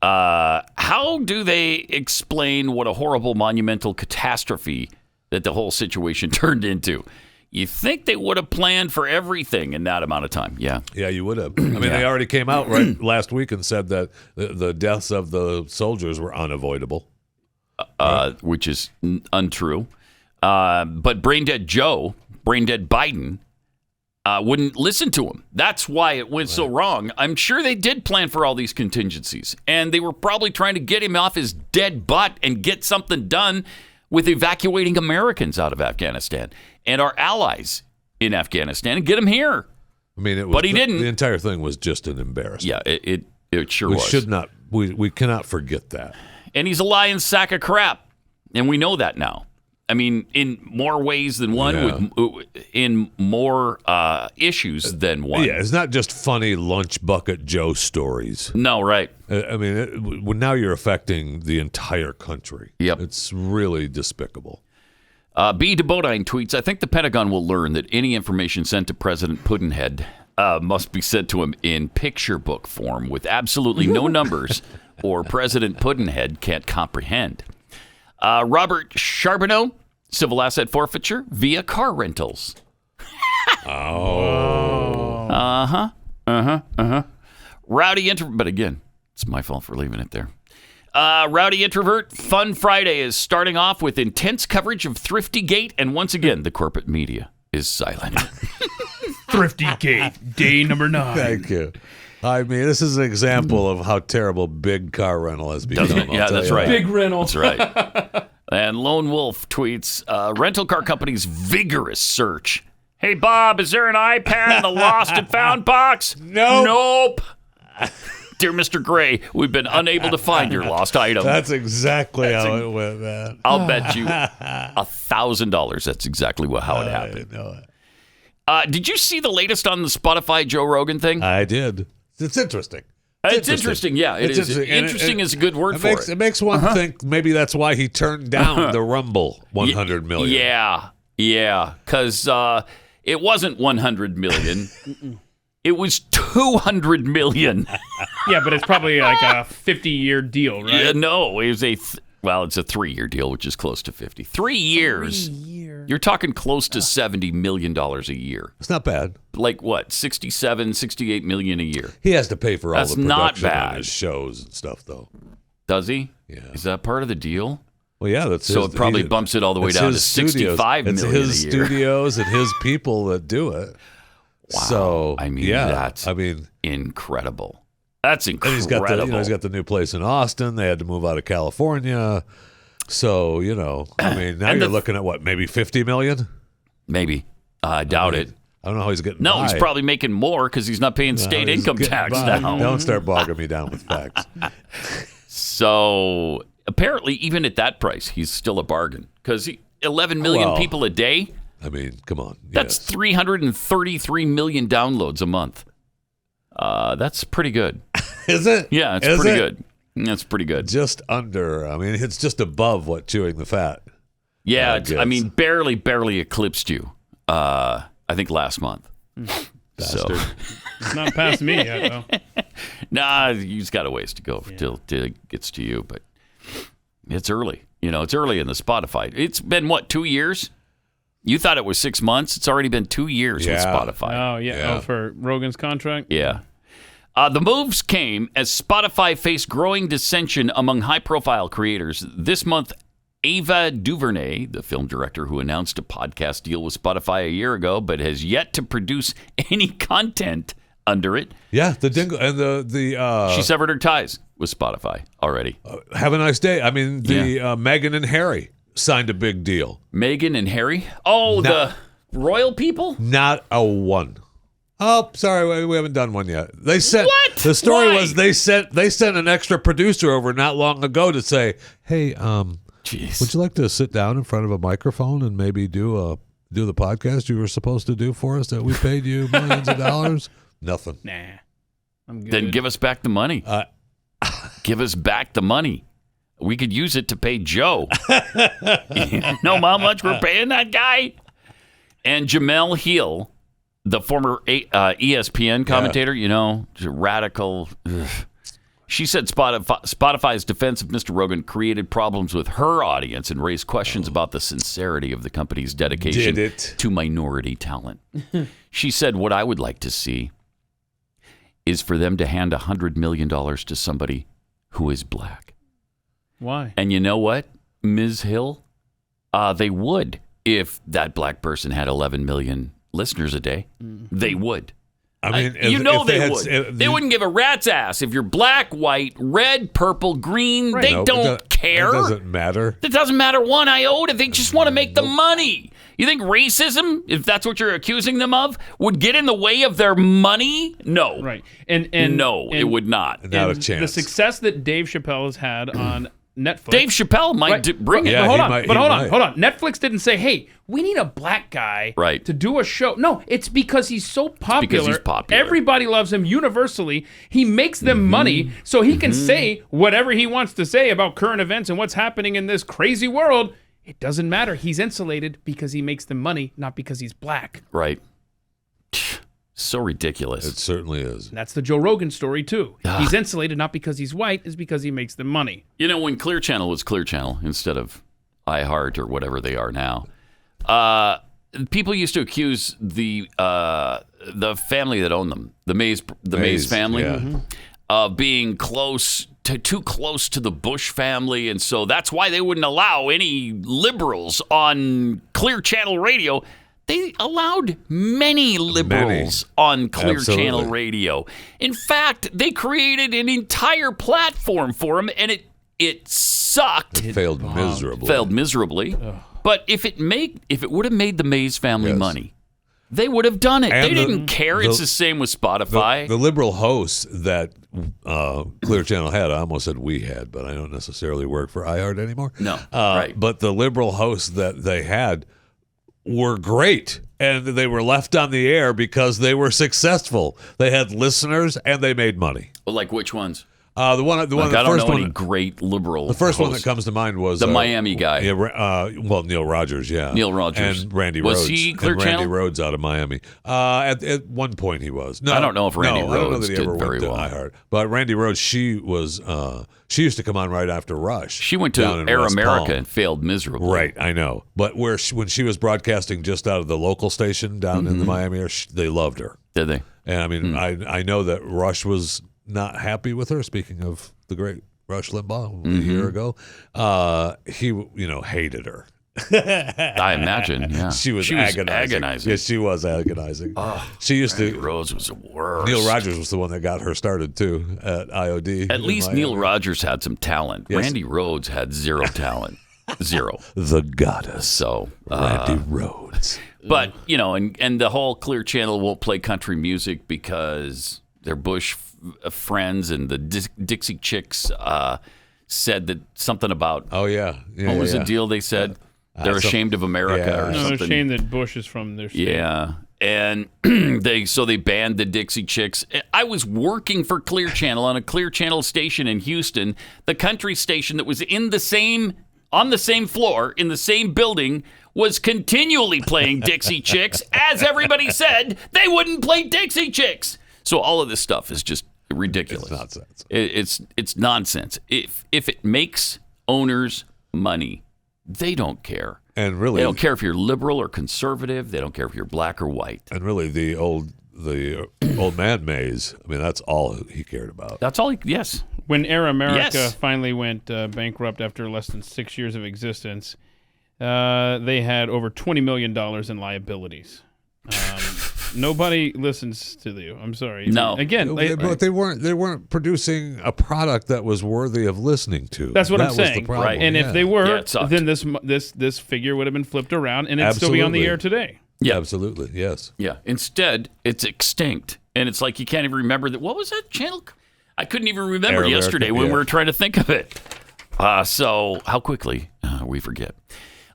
how do they explain what a horrible monumental catastrophe that the whole situation turned into? You think they would have planned for everything in that amount of time? Yeah. Yeah, you would have. I mean, they already came out last week and said that the deaths of the soldiers were unavoidable. Which is untrue. But brain dead Biden, wouldn't listen to him. That's why it went so wrong. I'm sure they did plan for all these contingencies, and they were probably trying to get him off his dead butt and get something done with evacuating Americans out of Afghanistan and our allies in Afghanistan and get them here. I mean, but he didn't. The entire thing was just an embarrassment. Yeah, it sure was. We should not. We cannot forget that. And he's a lying sack of crap, and we know that now. I mean, in more ways than one, in more issues than one. Yeah, it's not just funny lunch bucket Joe stories. No, right. I mean, now you're affecting the entire country. Yep. It's really despicable. B. DeBodine tweets, I think the Pentagon will learn that any information sent to President Puddinhead must be sent to him in picture book form with absolutely no numbers or President Puddinhead can't comprehend. Robert Charbonneau, civil asset forfeiture via car rentals. Rowdy but again, it's my fault for leaving it there. Rowdy Introvert, Fun Friday is starting off with intense coverage of Thrifty-gate, and once again, the corporate media is silent. Thrifty-gate, day number 9. Thank you. I mean, this is an example of how terrible big car rental has become. Yeah, that's right. Big rental. That's right. And Lone Wolf tweets, rental car companies' vigorous search. Hey, Bob, is there an iPad in the lost and found box? Nope. Dear Mr. Gray, we've been unable to find your lost item. That's exactly how it went, man. I'll bet you $1,000 that's exactly how it happened. I know it. Did you see the latest on the Spotify Joe Rogan thing? I did. It's interesting. It's interesting, yeah. It is. Interesting is a good word for it. It makes one think maybe that's why he turned down the Rumble 100 million. Yeah, because it wasn't 100 million. It was 200 million. Yeah, but it's probably like a 50-year deal, right? Yeah, no, it was it's a 3-year deal, which is close to 50. 3 years. 3 years. You're talking close to $70 million a year. It's not bad. Like what, 67, 68 million a year? He has to pay for all That's the not production bad. on his shows and stuff, though. Does he? Yeah. Is that part of the deal? Well, yeah, that's so it probably bumps it all the way down to 65 million a year. It's his studios and his people that do it. Wow. So, that's incredible. That's incredible. And he's got the new place in Austin. They had to move out of California. So, now you're looking at what, maybe 50 million? Maybe. I doubt it. I don't know how he's getting No, by. he's probably making more because he's not paying state income tax now. Don't start bogging me down with facts. So, apparently, even at that price, he's still a bargain because 11 million people a day. I mean, come on. That's 333 million downloads a month. That's pretty good. Is it? Yeah, it's pretty good. That's pretty good. Just under. I mean, it's just above what Chewing the Fat. Yeah, barely eclipsed you. I think last month. Bastard. So. It's not past me yet, though. Nah, you've got a ways to go till it gets to you, but it's early. It's early in the Spotify. It's been, 2 years? You thought it was 6 months. It's already been 2 years with Spotify. Oh, yeah. Oh, for Rogan's contract? Yeah. The moves came as Spotify faced growing dissension among high-profile creators. This month, Ava DuVernay, the film director who announced a podcast deal with Spotify a year ago, but has yet to produce any content under it. Yeah, the dingle and the she severed her ties with Spotify already. Have a nice day. I mean, the Meghan and Harry signed a big deal. Meghan and Harry? Oh, the royal people? Not a one. Oh, sorry, we haven't done one yet. They sent what? The story was they sent an extra producer over not long ago to say, "Hey, would you like to sit down in front of a microphone and maybe do the podcast you were supposed to do for us that we paid you millions of dollars?" Nothing. Nah, I'm good. Then give us back the money. Give us back the money. We could use it to pay Joe. You know how much we're paying that guy? And Jamel Hill, the former ESPN commentator, radical. Ugh. She said Spotify's defense of Mr. Rogan created problems with her audience and raised questions about the sincerity of the company's dedication to minority talent. She said, what I would like to see is for them to hand $100 million to somebody who is black. Why? And you know what, Ms. Hill? They would if that black person had 11 million listeners a day. They would. I mean, they would. They wouldn't give a rat's ass if you're black, white, red, purple, green. Right. They don't care. It doesn't matter. It doesn't matter one iota. They just want to make the money. You think racism, if that's what you're accusing them of, would get in the way of their money? No. Right. It would not. Not a chance. The success that Dave Chappelle has had on Netflix. Dave Chappelle might bring it. Yeah, hold on. Netflix didn't say, hey, we need a black guy to do a show. No, it's because he's so popular. Because he's popular. Everybody loves him universally. He makes them money so he can say whatever he wants to say about current events and what's happening in this crazy world. It doesn't matter. He's insulated because he makes them money, not because he's black. Right. So ridiculous. It certainly is. And that's the Joe Rogan story, too. He's insulated not because he's white, it's because he makes them money. You know, when Clear Channel was Clear Channel instead of iHeart or whatever they are now, people used to accuse the family that owned them, the Mays family, of being too close to the Bush family, and so that's why they wouldn't allow any liberals on Clear Channel radio. They allowed many liberals on Clear Channel Radio. In fact, they created an entire platform for them, and it sucked. It failed miserably. But if it would have made the Mays family money, they would have done it. They didn't care. It's the same with Spotify. The liberal hosts that Clear Channel had, I almost said we had, but I don't necessarily work for iHeart anymore. No, right. But the liberal hosts that they had were great, and they were left on the air because they were successful. They had listeners and they made money. Well, like which ones? I don't know any great liberal. The first hosts. one that comes to mind was the Miami guy. Neil Rogers, Neil Rogers and Randy Rhodes. Was he Clear Channel? Randy Rhodes out of Miami. At one point he was. No, I don't know if Randy Rhodes I don't know that he did ever very went to well. iHeart. But Randy Rhodes, she used to come on right after Rush. She went to Air America and failed miserably. Right, I know. But when she was broadcasting just out of the local station down in the Miami area, they loved her. Did they? And I mean, I know that Rush was not happy with her. Speaking of the great Rush Limbaugh a year ago, he hated her. I imagine. Yeah, she was agonizing. Yes, she was agonizing. She used Randy Rhodes was the worst. Neil Rogers was the one that got her started too at IOD. At least Neil Rogers had some talent. Yes. Randy Rhodes had zero talent. Zero. The goddess. So Randy Rhodes. But and the whole Clear Channel won't play country music because they're Bush friends, and the Dixie Chicks said that something about. Oh yeah. What was the deal? They said they're ashamed of America or something. They're ashamed that Bush is from their state. Yeah, and they banned the Dixie Chicks. I was working for Clear Channel on a Clear Channel station in Houston, the country station that was on the same floor in the same building. Was continually playing Dixie Chicks, as everybody said they wouldn't play Dixie Chicks. So all of this stuff is just ridiculous. It's nonsense. It's nonsense. If it makes owners money, they don't care. And really, they don't care if you're liberal or conservative. They don't care if you're black or white. And really, the old man Mays. I mean, that's all he cared about. That's all. Yes. When Air America finally went bankrupt after less than 6 years of existence, they had over $20 million in liabilities. Nobody listens to you. I'm sorry. No. Again, but they weren't producing a product that was worthy of listening to. That's what I'm saying. Was the problem. Right. And if they were, then this figure would have been flipped around, and it'd still be on the air today. Yeah, absolutely. Yes. Yeah. Instead, it's extinct, and it's like you can't even remember that. What was that channel? I couldn't even remember yesterday when we were trying to think of it. So how quickly we forget.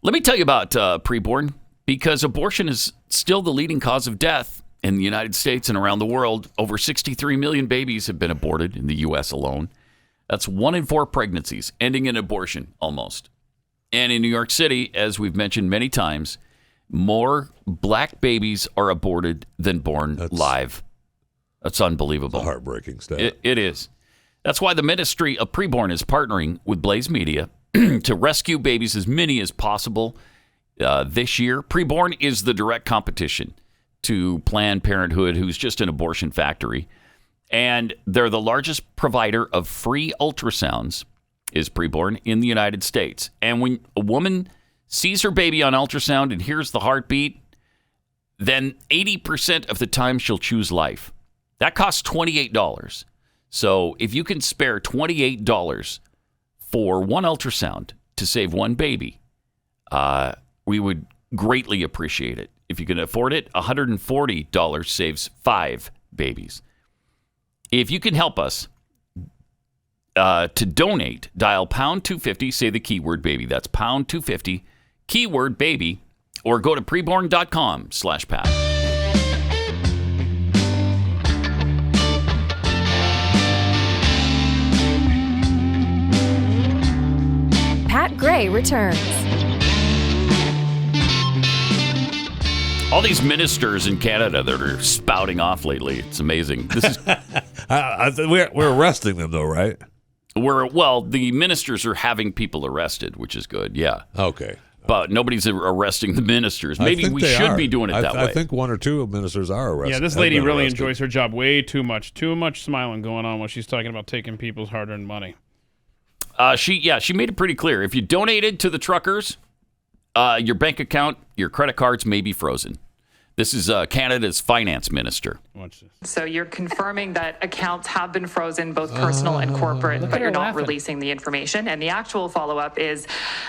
Let me tell you about preborn. Because abortion is still the leading cause of death in the United States and around the world. Over 63 million babies have been aborted in the U.S. alone. That's 1 in 4 pregnancies ending in abortion, almost. And in New York City, as we've mentioned many times, more black babies are aborted than born live. That's unbelievable. It's a heartbreaking stat. It is. That's why the Ministry of Preborn is partnering with Blaze Media to rescue babies, as many as possible this year. Preborn is the direct competition to Planned Parenthood, who's just an abortion factory. And they're the largest provider of free ultrasounds, is Preborn, in the United States. And when a woman sees her baby on ultrasound and hears the heartbeat, then 80% of the time she'll choose life. That costs $28. So if you can spare $28 for one ultrasound to save one baby, we would greatly appreciate it. If you can afford it, $140 saves 5 babies. If you can help us to donate, dial pound 250, say the keyword baby. That's pound 250, keyword baby, or go to preborn.com/Pat. Pat Gray returns. All these ministers in Canada that are spouting off lately, it's amazing. This is we're arresting them, though, right? The ministers are having people arrested, which is good, yeah. Okay. But nobody's arresting the ministers. Maybe we should be doing it that way. I think 1 or 2 ministers are arrested. Yeah, this lady really enjoys her job way too much. Too much smiling going on when she's talking about taking people's hard-earned money. She made it pretty clear. If you donated to the truckers, your bank account, your credit cards may be frozen. This is Canada's finance minister. Watch this. So you're confirming that accounts have been frozen, both personal and corporate, but you're not releasing the information. And the actual follow-up is,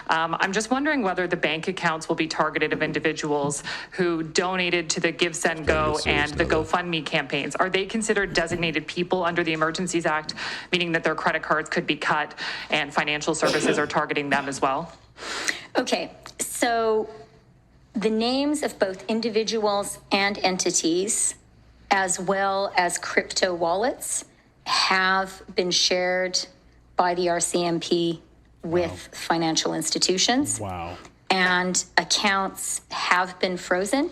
I'm just wondering whether the bank accounts will be targeted of individuals who donated to the Give, Send, Go and the GoFundMe campaigns. Are they considered designated people under the Emergencies Act, meaning that their credit cards could be cut and financial services are targeting them as well? Okay, so the names of both individuals and entities, as well as crypto wallets, have been shared by the RCMP with financial institutions. Wow. And accounts have been frozen,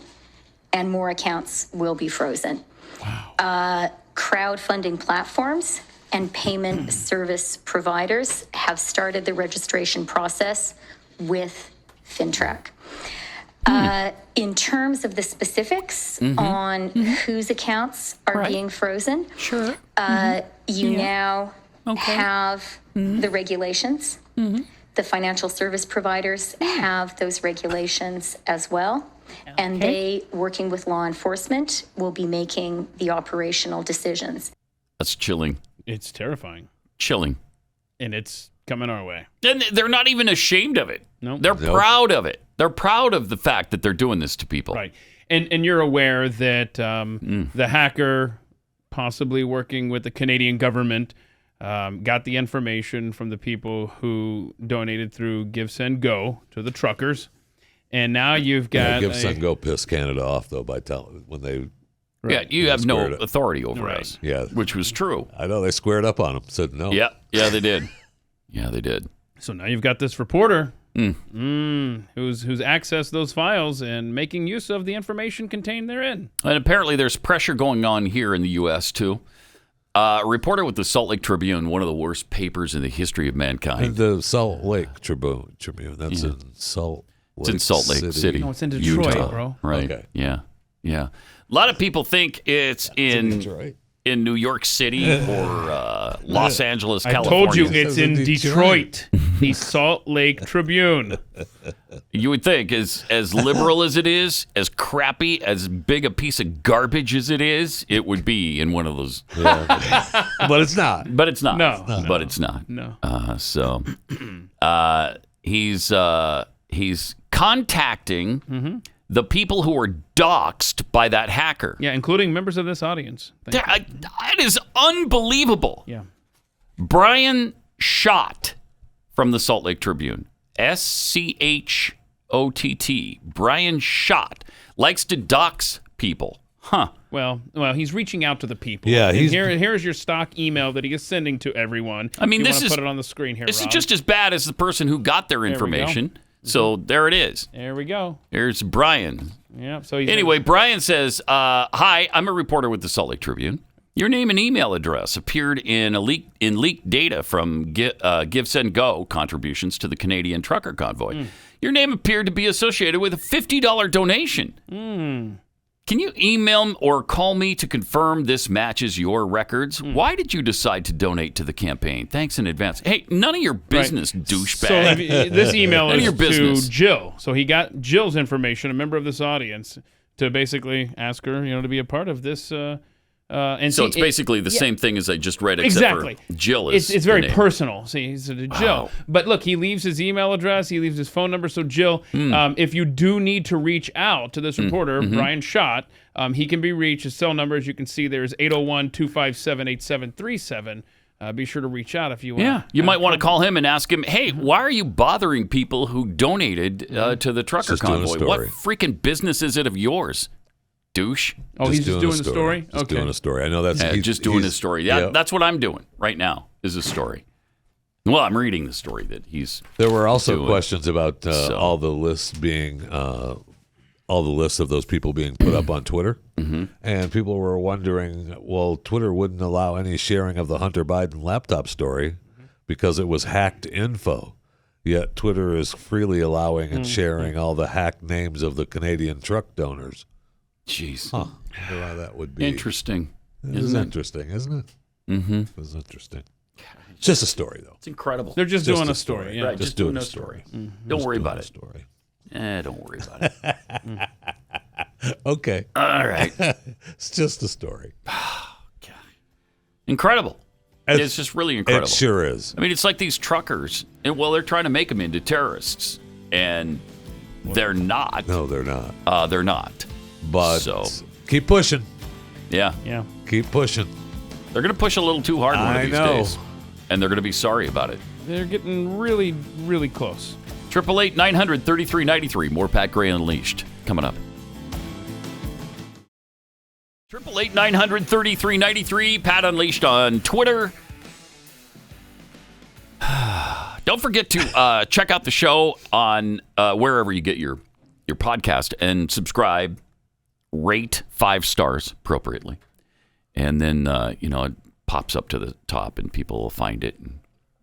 and more accounts will be frozen. Wow. Crowdfunding platforms and payment service providers have started the registration process with FinTrack. In terms of the specifics on whose accounts are being frozen, you now have the regulations. The financial service providers have those regulations as well. And they, working with law enforcement, will be making the operational decisions. That's chilling. It's terrifying. Chilling. And it's coming our way. And they're not even ashamed of it. No. They're proud of it. They're proud of the fact that they're doing this to people. Right. And you're aware that the hacker, possibly working with the Canadian government, got the information from the people who donated through Give, Send, Go to the truckers. And now you've got... Give, Send, Go pissed Canada off, though, by telling when they... Right. Yeah, you have no authority over us. Yeah. Which was true. I know, they squared up on them, said no. Yeah, they did. Yeah, they did. So now you've got this reporter who's accessed those files and making use of the information contained therein. And apparently there's pressure going on here in the U.S., too. A reporter with the Salt Lake Tribune, one of the worst papers in the history of mankind. And the Salt Lake Tribune, that's in Salt Lake City. It's in Salt Lake City. No, it's in Detroit, Utah, bro. Right. Okay. Yeah. A lot of people think it's in New York City or Los Angeles, California. I told you it's in Detroit. The Salt Lake Tribune. You would think, as liberal as it is, as crappy, as big a piece of garbage as it is, it would be in one of those. Yeah. But it's not. But it's not. No. But it's not. No. So he's contacting the people who were doxxed by that hacker. Yeah, including members of this audience. That is unbelievable. Yeah. Brian Schott from the Salt Lake Tribune. SCHOTT. Brian Schott likes to dox people. Huh. Well, he's reaching out to the people. Yeah, here's your stock email that he is sending to everyone. I mean, this is put it on the screen here. This Rob. is just as bad as the person who got their information. So there it is. There we go. There's Brian. Yeah. So anyway, Brian says, "Hi, I'm a reporter with the Salt Lake Tribune. Your name and email address appeared in leaked data from Give, Send, Go contributions to the Canadian trucker convoy. Your name appeared to be associated with a $50 donation. Can you email or call me to confirm this matches your records? Why did you decide to donate to the campaign? Thanks in advance. Hey, none of your business, douchebag. So this email is to Jill. So he got Jill's information, a member of this audience, to basically ask her, to be a part of this. And so it's basically the same thing as I just read, except exactly. for Jill is It's very personal. See, he said to Jill. Wow. But look, he leaves his email address. He leaves his phone number. So Jill, if you do need to reach out to this reporter, Brian Schott, he can be reached. His cell number, as you can see, there is 801-257-8737. Be sure to reach out if you want. Yeah, you might want to call him and ask him, hey, why are you bothering people who donated to the trucker convoy? What freaking business is it of yours? Douche. Oh, he's just doing the story? Just doing a story. I know that's... just doing his story. Yeah, that's what I'm doing right now, is a story. Well, I'm reading the story that he's There were also questions about all the lists being... all the lists of those people being put up on Twitter. And people were wondering, well, Twitter wouldn't allow any sharing of the Hunter Biden laptop story because it was hacked info. Yet Twitter is freely allowing and sharing all the hacked names of the Canadian truck donors. Jeez. Huh. I wonder why that would be. Interesting. It is interesting, isn't it? It was interesting. It's just a story, though. It's incredible. They're just doing a story. Yeah. Right, just doing a story. Don't worry about it. Story. Don't worry about it. Okay. All right. It's just a story. Incredible. It's just really incredible. It sure is. I mean, it's like these truckers, and they're trying to make them into terrorists, and they're not. No, they're not. They're not. But keep pushing. Yeah. Keep pushing. They're going to push a little too hard one of these days, and they're going to be sorry about it. They're getting really, really close. 888-900-3393. More Pat Gray Unleashed coming up. 888-900-3393. Pat Unleashed on Twitter. Don't forget to check out the show on wherever you get your podcast and subscribe. Rate 5 stars appropriately. And then, it pops up to the top and people will find it and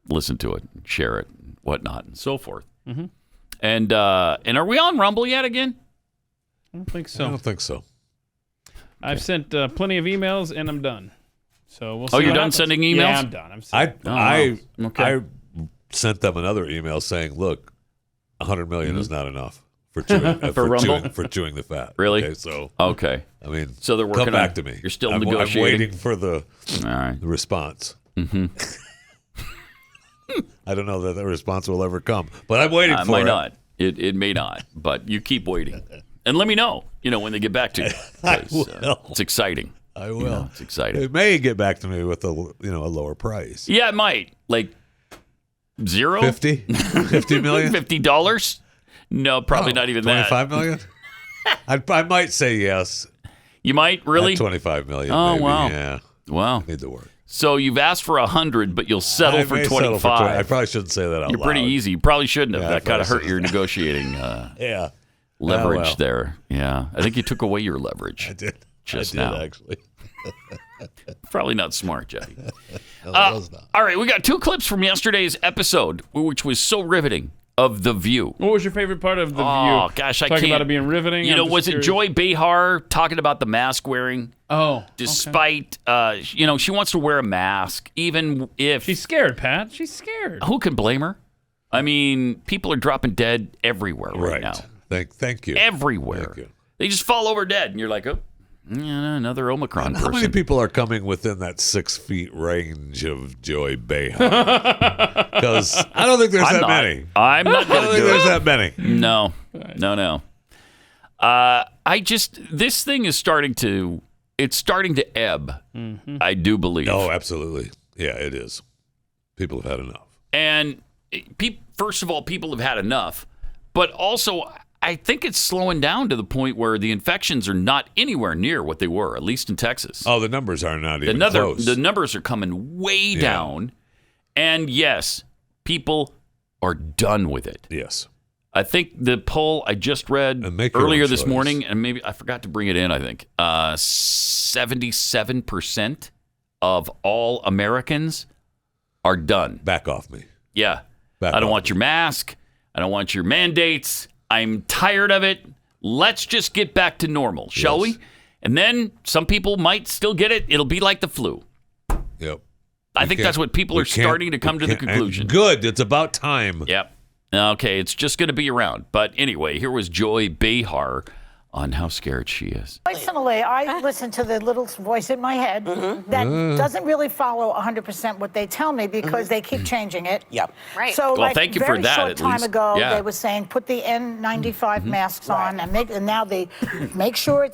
listen to it and share it and whatnot and so forth. And are we on Rumble yet again? I don't think so. I don't think so. I've sent plenty of emails and I'm done. So we'll see. Oh, you're what done happens. sending emails? Yeah, I'm done. I sent them another email saying, look, 100 million is not enough for chewing, for chewing the fat. Really? Okay, so okay. I mean, so they're working come back to me. You're still negotiating. I'm waiting for the response. I don't know that the response will ever come, but I'm waiting for it. Might not. It may not, but you keep waiting. And let me know, when they get back to you. I will. It's exciting. I will. It's exciting. It may get back to me with a lower price. Yeah, it might. Like 0? 50 million? $50? No, probably not even 25 million? I might say yes. You might? Really? At 25 million. Oh, maybe. wow. Yeah. Wow. I need to work. So you've asked for 100, but you'll settle for 25. I probably shouldn't say that out loud. You're pretty easy. You probably shouldn't have. That kind of hurt your negotiating leverage there. Yeah. I think you took away your leverage. I did. Just now. Actually. Probably not smart, Jackie. No, it was not. All right. We got 2 clips from yesterday's episode, which was so riveting, of The View. What was your favorite part of The View? Oh, gosh, I can't. Talking about it being riveting? Was it Joy Behar talking about the mask wearing? Oh. Despite, she wants to wear a mask, even if... She's scared, Pat. She's scared. Who can blame her? I mean, people are dropping dead everywhere right now. Thank you. Everywhere. Thank you. They just fall over dead, and you're like, oh, another Omicron person. How many people are coming within that 6 feet range of Joy Behar? Because I don't think there's that many. I'm not going to do it. There's that many. No. This thing is starting to ebb. I do believe. Oh, absolutely. Yeah, it is. People have had enough. And first of all, people have had enough, but also I think it's slowing down to the point where the infections are not anywhere near what they were, at least in Texas. Oh, the numbers are not even close. The numbers are coming way down. And yes, people are done with it. Yes. I think the poll I just read earlier this morning, and maybe I forgot to bring it in, I think, 77% of all Americans are done. Back off me. Yeah. I don't want your mask. I don't want your mandates. I'm tired of it. Let's just get back to normal, shall we? And then some people might still get it. It'll be like the flu. Yep. I think that's what people are starting to come to the conclusion. Good. It's about time. Yep. Okay, it's just going to be around. But anyway, here was Joy Behar on how scared she is. Personally, I listen to the little voice in my head that doesn't really follow 100% what they tell me because they keep changing it. Yep. Right. So, well, thank you for that, very at short time least. ago, Yeah. they were saying put the N95 masks on, and now they make sure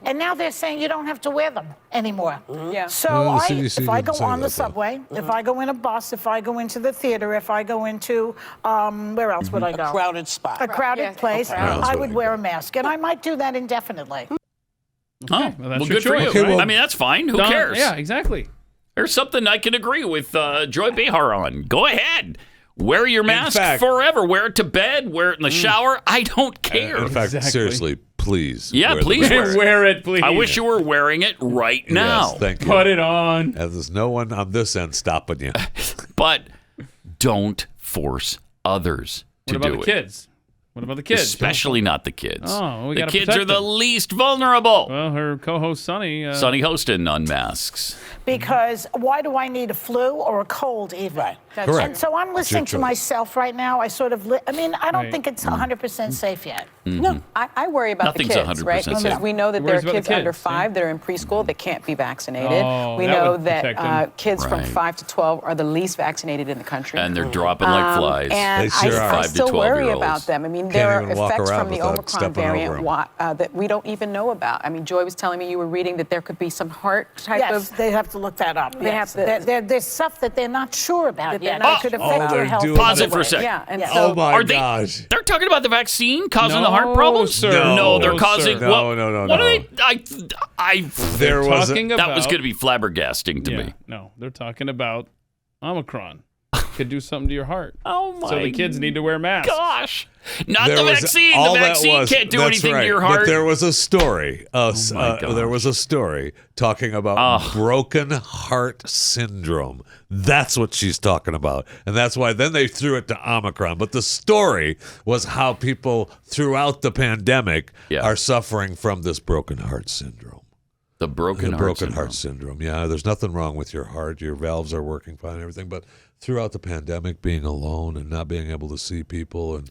and now they're saying you don't have to wear them anymore. Yeah. So CDC if I go didn't say on the that, though. subway, if I go in a bus, if I go into the theater, if I go into where else would I go? A crowded spot. A crowded place, that's I what would I wear a mask, and I might do that indefinitely. Oh, well, that's well, your good for you. choice, right? I mean, that's fine. Who cares? Yeah, exactly. There's something I can agree with Joy Behar on. Go ahead. Wear your mask forever. Wear it to bed. Wear it in the shower. I don't care. In fact, seriously, please. Yeah, please wear it, please. I wish you were wearing it right now. Yes, thank you. Put it on. There's no one on this end stopping you. But don't force others to What about do the it. kids? What about the kids? Especially not the kids. Oh, we the gotta kids protect are the them. least vulnerable. Well, her co-host Sonny. Sonny Hostin unmasks. Because why do I need a flu or a cold even? Right. Correct. And so I'm listening to choice. myself right now. I sort of, I don't Right. think it's 100% safe yet. No, I worry about Nothing's the kids, 100% right? safe. Because we know that there are Worries about the kids under kids, 5 that are in preschool that can't be vaccinated. Oh, We that know would protect them. that kids from Right. 5 to 12 are the least vaccinated in the country. And they're dropping like flies. And They sure are. I 5 to still 12 worry year olds. about them. I mean, Can't there are even walk effects around from the without Omicron stepping over variant 'em. that we don't even know about. I mean, Joy was telling me you were reading that there could be some heart type Yes, of... they have to look that up. They yes. have to- There's stuff that they're not sure about That yet. they're not That could sure affect about. your Oh, health. they're in doing Pause other it for a ways. second. Yeah, and Yes. so... Oh my Are they? gosh. They're talking about the vaccine causing the No, heart problems. sir. No, they're No, causing. sir. Well, No. What are they? There was talking That about, was going to be flabbergasting to me. No, they're talking about Omicron. Could do something to your heart. Oh my! So the kids need to wear masks. Gosh, not There the was- vaccine. all The that vaccine was- can't do that's anything right. to your heart. But there was a story. my gosh. There was a story talking about broken heart syndrome. That's what she's talking about. And that's why then they threw it to Omicron. But the story was how people throughout the pandemic are suffering from this broken heart syndrome. The broken heart syndrome. Yeah, there's nothing wrong with your heart. Your valves are working fine and everything. But throughout the pandemic, being alone and not being able to see people and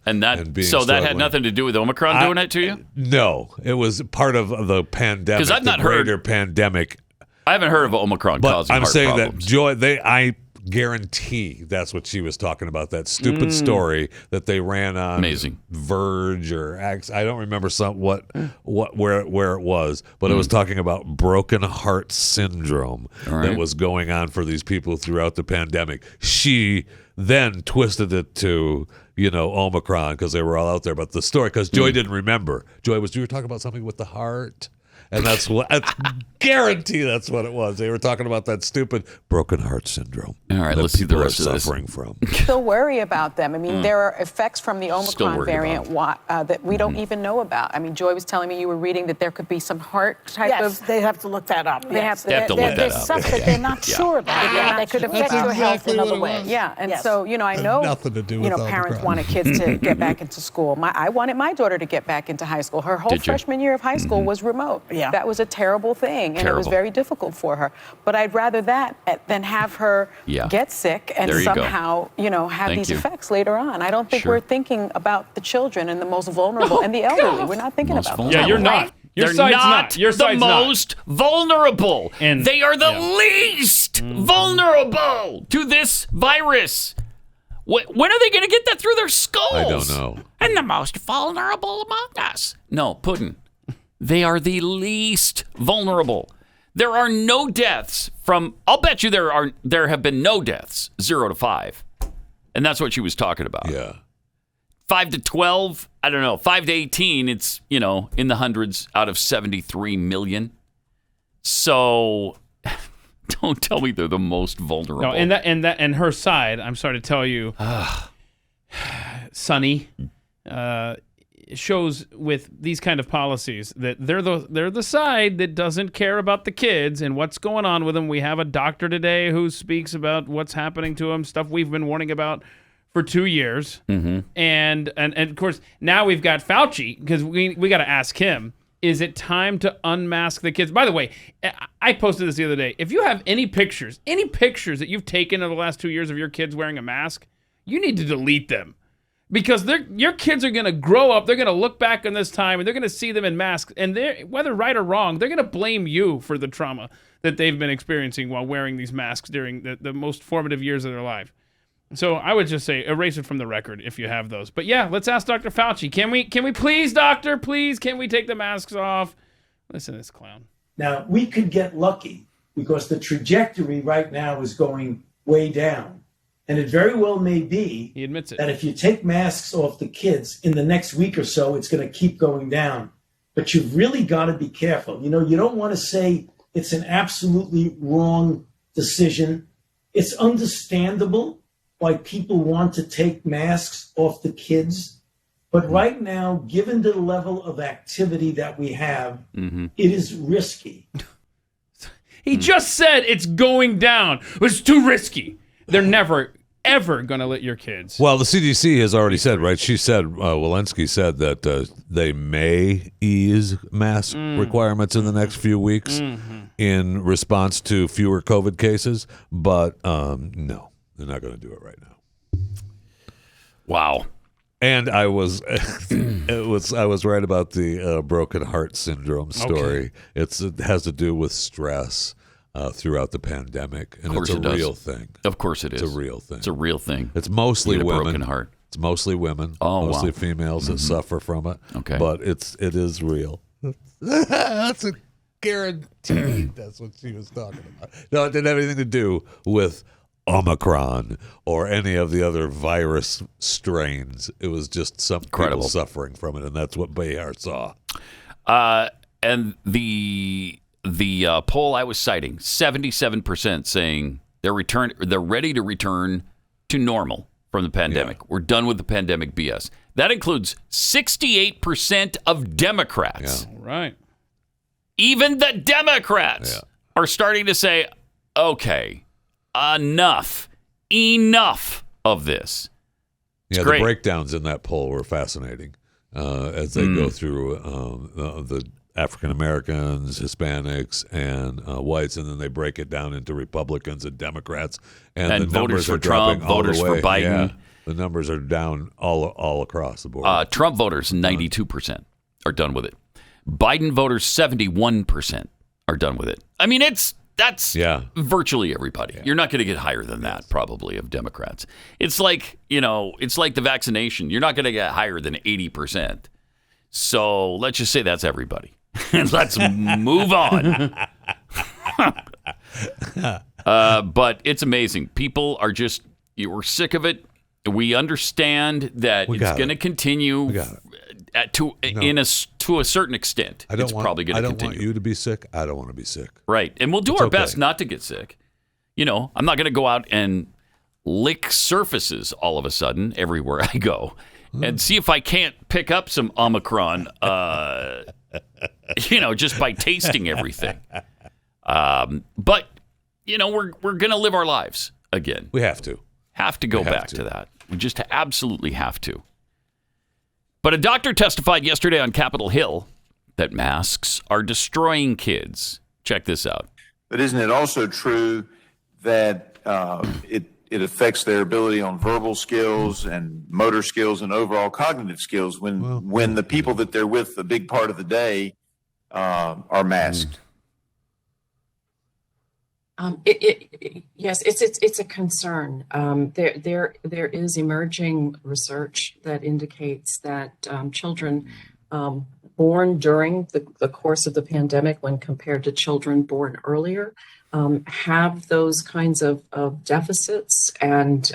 being so that had struggling. nothing to do with Omicron doing it to you? No, it was part of the pandemic. 'Cause I've not the heard- greater pandemic. I haven't heard of Omicron But causing I'm heart saying problems. that Joy, I guarantee that's what she was talking about. That stupid story that they ran on Amazing. Verge or X. I don't remember where it was, but it was talking about broken heart syndrome that was going on for these people throughout the pandemic. She then twisted it to Omicron because they were all out there. But the story, because Joy didn't remember. Joy you were talking about something with the heart. And that's what I guarantee that's what it was. They were talking about that stupid broken heart syndrome. All right, that let's see the people rest are of this. suffering from. Still worry about them. I mean, there are effects from the Still Omicron worried variant that we don't even know about. I mean, Joy was telling me you were reading that there could be some heart type Yes, of... they have to look that up. They yes. have to look that There's up. stuff that they're not sure about yet. That could affect your health in other ways. Yeah, and Yes. so, I know, Nothing to do with parents Omicron. wanted kids to get back into school. I wanted my daughter to get back into high school. Her whole Did you? freshman year of high school was remote. Yeah. That was a terrible thing, and it was Terrible. very difficult for her. But I'd rather that than have her get sick and There you go. somehow, have Thank these you. effects later on. I don't think Sure. we're thinking about the children and the most vulnerable and the elderly. We're not thinking Most about vulnerable. Yeah, you're not. Your They're side's not Your the side's not. most vulnerable. And- they are the least vulnerable to this virus. When are they going to get that through their skulls? I don't know. And the most vulnerable among us. No, Putin. They are the least vulnerable. There are no deaths from. I'll bet you there have been no deaths 0 to 5, and that's what she was talking about. Yeah. 5 to 12, I don't know. 5 to 18, it's in the hundreds out of 73 million. So don't tell me they're the most vulnerable. No, and her side, I'm sorry to tell you, Sonny, shows with these kind of policies that they're the side that doesn't care about the kids and what's going on with them. We have a doctor today who speaks about what's happening to them, stuff we've been warning about for 2 years. Mm-hmm. And of course, now we've got Fauci, because we got to ask him, is it time to unmask the kids? By the way, I posted this the other day. If you have any pictures that you've taken in the last 2 years of your kids wearing a mask, you need to delete them. Because your kids are going to grow up, they're going to look back on this time, and they're going to see them in masks, and whether right or wrong, they're going to blame you for the trauma that they've been experiencing while wearing these masks during the most formative years of their life. So I would just say erase it from the record if you have those. But yeah, let's ask Dr. Fauci. Can we please, doctor, please, can we take the masks off? Listen to this clown. Now, we could get lucky because the trajectory right now is going way down. And it very well may be he admits it. That if you take masks off the kids in the next week or so, it's going to keep going down. But you've really got to be careful. You know, you don't want to say it's an absolutely wrong decision. It's understandable why people want to take masks off the kids. But right now, given the level of activity that we have, it is risky. He just said it's going down. It's too risky. They're never ever going to let your kids. Well, the CDC has already said, right? She said, Walensky said that they may ease mask requirements in the next few weeks in response to fewer COVID cases, but no, they're not going to do it right now. Wow. And I was right about the broken heart syndrome story. Okay. It has to do with stress. Throughout the pandemic, and it's a real thing. Of course it is. It's a real thing. It's a real thing. It's mostly women. Broken heart. It's mostly women. Mostly females that suffer from it. Okay, but it is real. That's a guarantee. That's what she was talking about. No, it didn't have anything to do with Omicron or any of the other virus strains. It was just some people suffering from it, and that's what Behar saw. And the poll I was citing, 77% saying they're ready to return to normal from the pandemic. Yeah. We're done with the pandemic BS. That includes 68% of Democrats. Yeah. Right. Even the Democrats are starting to say, okay, enough of this. It's great. The breakdowns in that poll were fascinating as they go through the African Americans, Hispanics, and whites, and then they break it down into Republicans and Democrats, and the voters numbers for Trump, voters for Biden. Yeah, the numbers are down all across the board. Trump voters, 92% are done with it. Biden voters, 71% are done with it. I mean, that's virtually everybody. Yeah. You're not going to get higher than that, probably, of Democrats. It's like the vaccination. You're not going to get higher than 80%. So let's just say that's everybody. Let's move on. But it's amazing. People are we're sick of it. We understand that it's going to continue to a certain extent. It's probably going to continue. I don't want you to be sick. I don't want to be sick. Right. And we'll do our best not to get sick. You know, I'm not going to go out and lick surfaces all of a sudden everywhere I go. And see if I can't pick up some Omicron, just by tasting everything. But, we're going to live our lives again. We have to. Have to go back to that. We just absolutely have to. But a doctor testified yesterday on Capitol Hill that masks are destroying kids. Check this out. But isn't it also true that it affects their ability on verbal skills and motor skills and overall cognitive skills when the people that they're with a big part of the day are masked? Yes, it's a concern. There is emerging research that indicates that children born during the course of the pandemic, when compared to children born earlier, have those kinds of deficits, and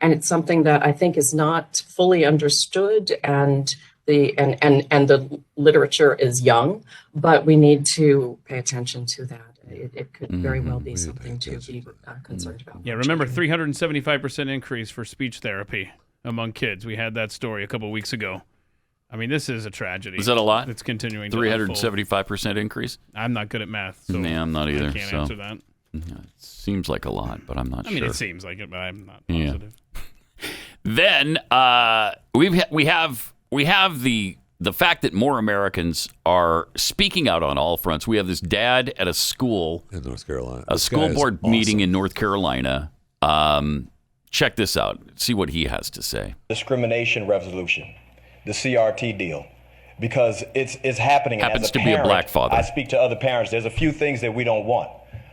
it's something that I think is not fully understood, and the literature is young, but we need to pay attention to that. It could very well be something to be concerned about. Yeah, remember 375% increase for speech therapy among kids. We had that story a couple of weeks ago. I mean, this is a tragedy. Is that a lot? It's continuing. 375% increase. I'm not good at math, so I'm not either. I can't answer that. It seems like a lot, but I'm not sure. I mean, it seems like it, but I'm not positive. Yeah. Then we have the fact that more Americans are speaking out on all fronts. We have this dad at a school in North Carolina, a school board meeting in North Carolina. Check this out. See what he has to say. Discrimination resolution, the CRT deal, because it's happening. Happens as a to parent, be a black father. I speak to other parents. There's a few things that we don't want.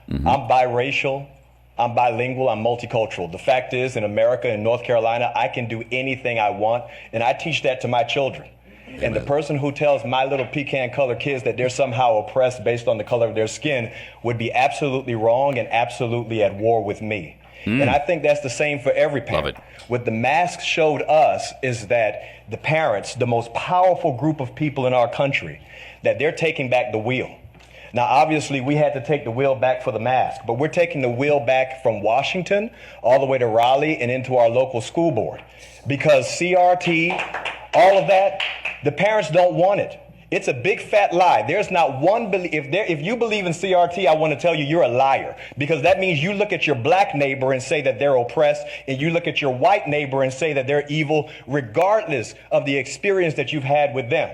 I'm biracial. I'm bilingual. I'm multicultural. The fact is, in America, in North Carolina, I can do anything I want, and I teach that to my children. Amen. And the person who tells my little pecan-colored kids that they're somehow oppressed based on the color of their skin would be absolutely wrong and absolutely at war with me. And I think that's the same for every parent. What the mask showed us is that the parents, the most powerful group of people in our country, that they're taking back the wheel. Now, obviously, we had to take the wheel back for the mask, but we're taking the wheel back from Washington all the way to Raleigh and into our local school board. Because CRT, all of that, the parents don't want it. It's a big fat lie. There's not one if you believe in CRT, I want to tell you you're a liar, because that means you look at your black neighbor and say that they're oppressed, and you look at your white neighbor and say that they're evil, regardless of the experience that you've had with them.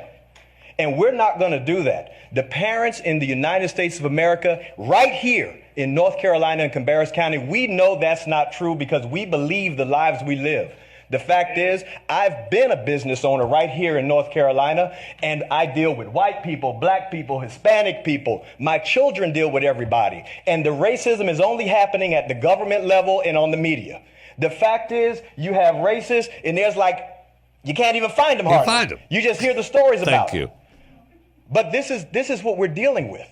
And we're not going to do that. The parents in the United States of America, right here in North Carolina and Cabarrus County, we know that's not true because we believe the lives we live. The fact is, I've been a business owner right here in North Carolina, and I deal with white people, black people, Hispanic people. My children deal with everybody. And the racism is only happening at the government level and on the media. The fact is, you have racists, and there's you can't even find them hardly. Find them. You just hear the stories about them. Thank you. But this is what we're dealing with.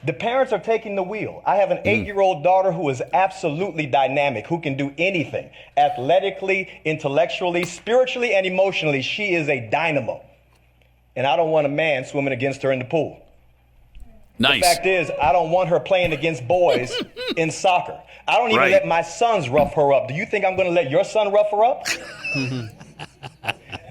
The parents are taking the wheel. I have an 8-year-old daughter who is absolutely dynamic, who can do anything. Athletically, intellectually, spiritually, and emotionally, she is a dynamo. And I don't want a man swimming against her in the pool. Nice. The fact is, I don't want her playing against boys in soccer. I don't even let my sons rough her up. Do you think I'm going to let your son rough her up?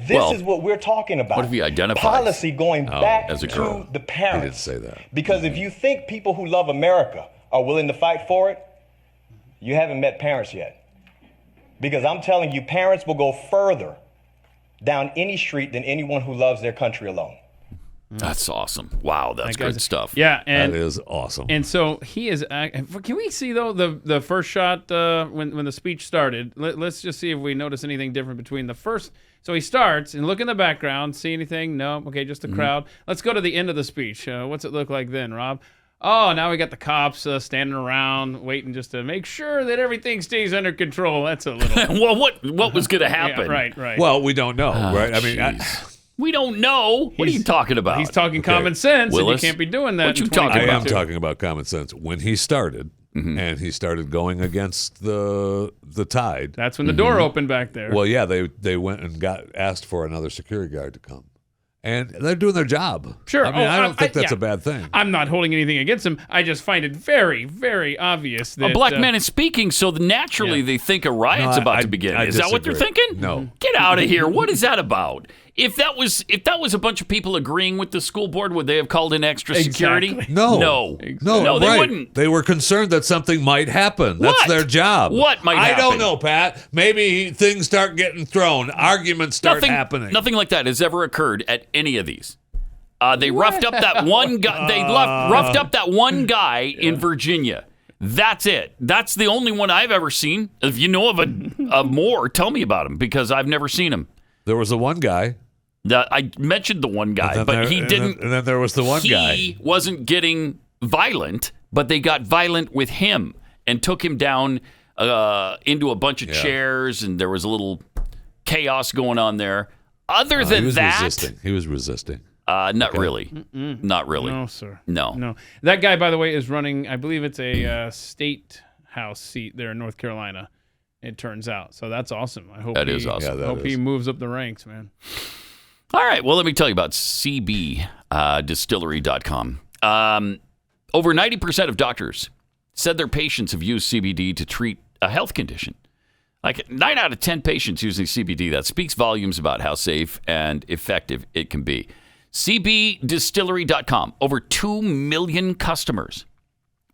This is what we're talking about. What if he identifies policy going back as a girl? to the parents. He didn't say that. Because if you think people who love America are willing to fight for it, you haven't met parents yet. Because I'm telling you, parents will go further down any street than anyone who loves their country alone. That's awesome. Wow, that's good stuff. Yeah, and that is awesome. And so he is. Can we see though the first shot when the speech started? Let's just see if we notice anything different between the first. So he starts and look in the background. See anything? No. Okay, just the crowd. Let's go to the end of the speech. What's it look like then, Rob? Oh, now we got the cops standing around waiting just to make sure that everything stays under control. That's a little. Well, what was going to happen? Yeah, right. Well, we don't know, right? I mean. We don't know. What are you talking about? He's talking common sense, Willis, and you can't be doing that. What you talking about? I am talking about common sense. When he started, and he started going against the tide. That's when the door opened back there. Well, yeah, they went and asked for another security guard to come. And they're doing their job. Sure. I mean, I don't think that's a bad thing. I'm not holding anything against them. I just find it very, very obvious that a black man is speaking, so naturally they think a riot's about to begin. Is that what they're thinking? No. Get out of here. What is that about? If that was a bunch of people agreeing with the school board, would they have called in extra security? Exactly. No, they wouldn't. They were concerned that something might happen. That's their job. What might happen? I don't know, Pat. Maybe things start getting thrown. Arguments start happening. Nothing like that has ever occurred at any of these. They roughed up that one guy. They roughed up that one guy in Virginia. That's it. That's the only one I've ever seen. If you know of more, tell me about him because I've never seen him. There was the one guy. I mentioned the one guy, but he didn't. And then there was the one guy. He wasn't getting violent, but they got violent with him and took him down into a bunch of chairs, and there was a little chaos going on there. Other than he was resisting. Not really. Not really. No, sir. No. That guy, by the way, is running. I believe it's a state house seat there in North Carolina. It turns out, so that's awesome. I hope that is awesome. I hope he moves up the ranks, man. All right. Well, let me tell you about cbdistillery.com. Over 90% of doctors said their patients have used CBD to treat a health condition. Like 9 out of 10 patients using CBD. That speaks volumes about how safe and effective it can be. CBDistillery.com. Over 2 million customers.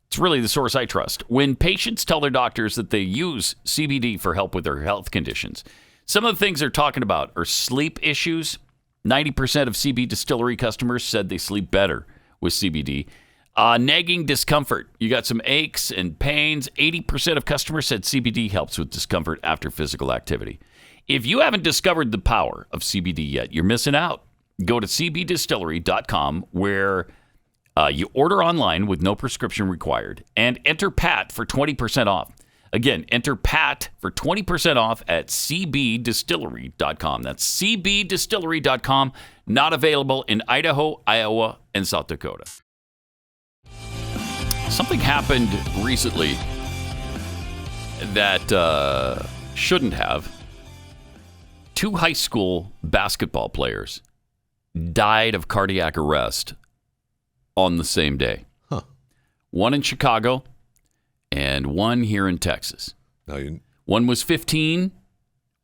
It's really the source I trust. When patients tell their doctors that they use CBD for help with their health conditions, some of the things they're talking about are sleep issues. 90% of CB Distillery customers said they sleep better with CBD. Nagging discomfort. You got some aches and pains. 80% of customers said CBD helps with discomfort after physical activity. If you haven't discovered the power of CBD yet, you're missing out. Go to cbdistillery.com where you order online with no prescription required and enter PAT for 20% off. Again, enter PAT for 20% off at cbdistillery.com. That's cbdistillery.com. Not available in Idaho, Iowa, and South Dakota. Something happened recently that shouldn't have. 2 high school basketball players died of cardiac arrest on the same day. Huh. One in Chicago and one here in Texas. One was 15,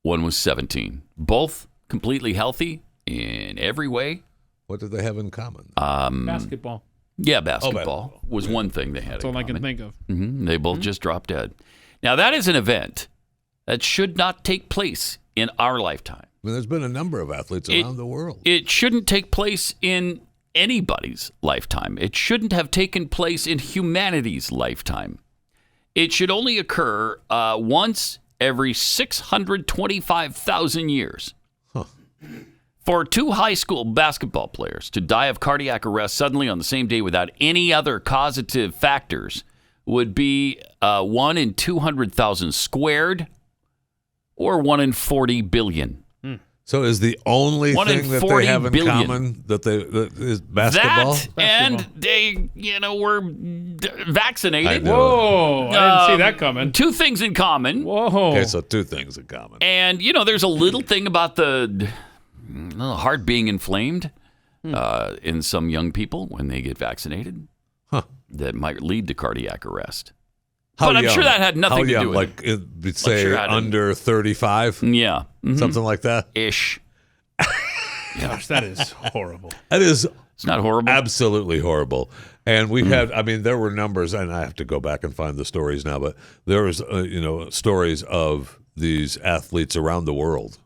one was 17. Both completely healthy in every way. What did they have in common? Basketball. Yeah, basketball was one thing they had. That's all I can think of. Mm-hmm. They both just dropped dead. Now, that is an event that should not take place in our lifetime. I mean, there's been a number of athletes around the world. It shouldn't take place in anybody's lifetime. It shouldn't have taken place in humanity's lifetime. It should only occur once every 625,000 years. Huh. For 2 high school basketball players to die of cardiac arrest suddenly on the same day without any other causative factors would be 1 in 200,000 squared or 1 in 40 billion. So is the only thing that they have in common that is basketball? And they, were vaccinated. Whoa, I didn't see that coming. 2 things in common. Whoa. Okay, so 2 things in common. And, there's a little thing about the heart being inflamed in some young people when they get vaccinated that might lead to cardiac arrest. But I'm sure that had nothing to do with it. Like, say, under 35? Yeah. Mm-hmm. Something like that? Ish. Gosh, that is horrible. That is... It's not horrible? Absolutely horrible. And we had, there were numbers, and I have to go back and find the stories now, but there was, stories of these athletes around the world.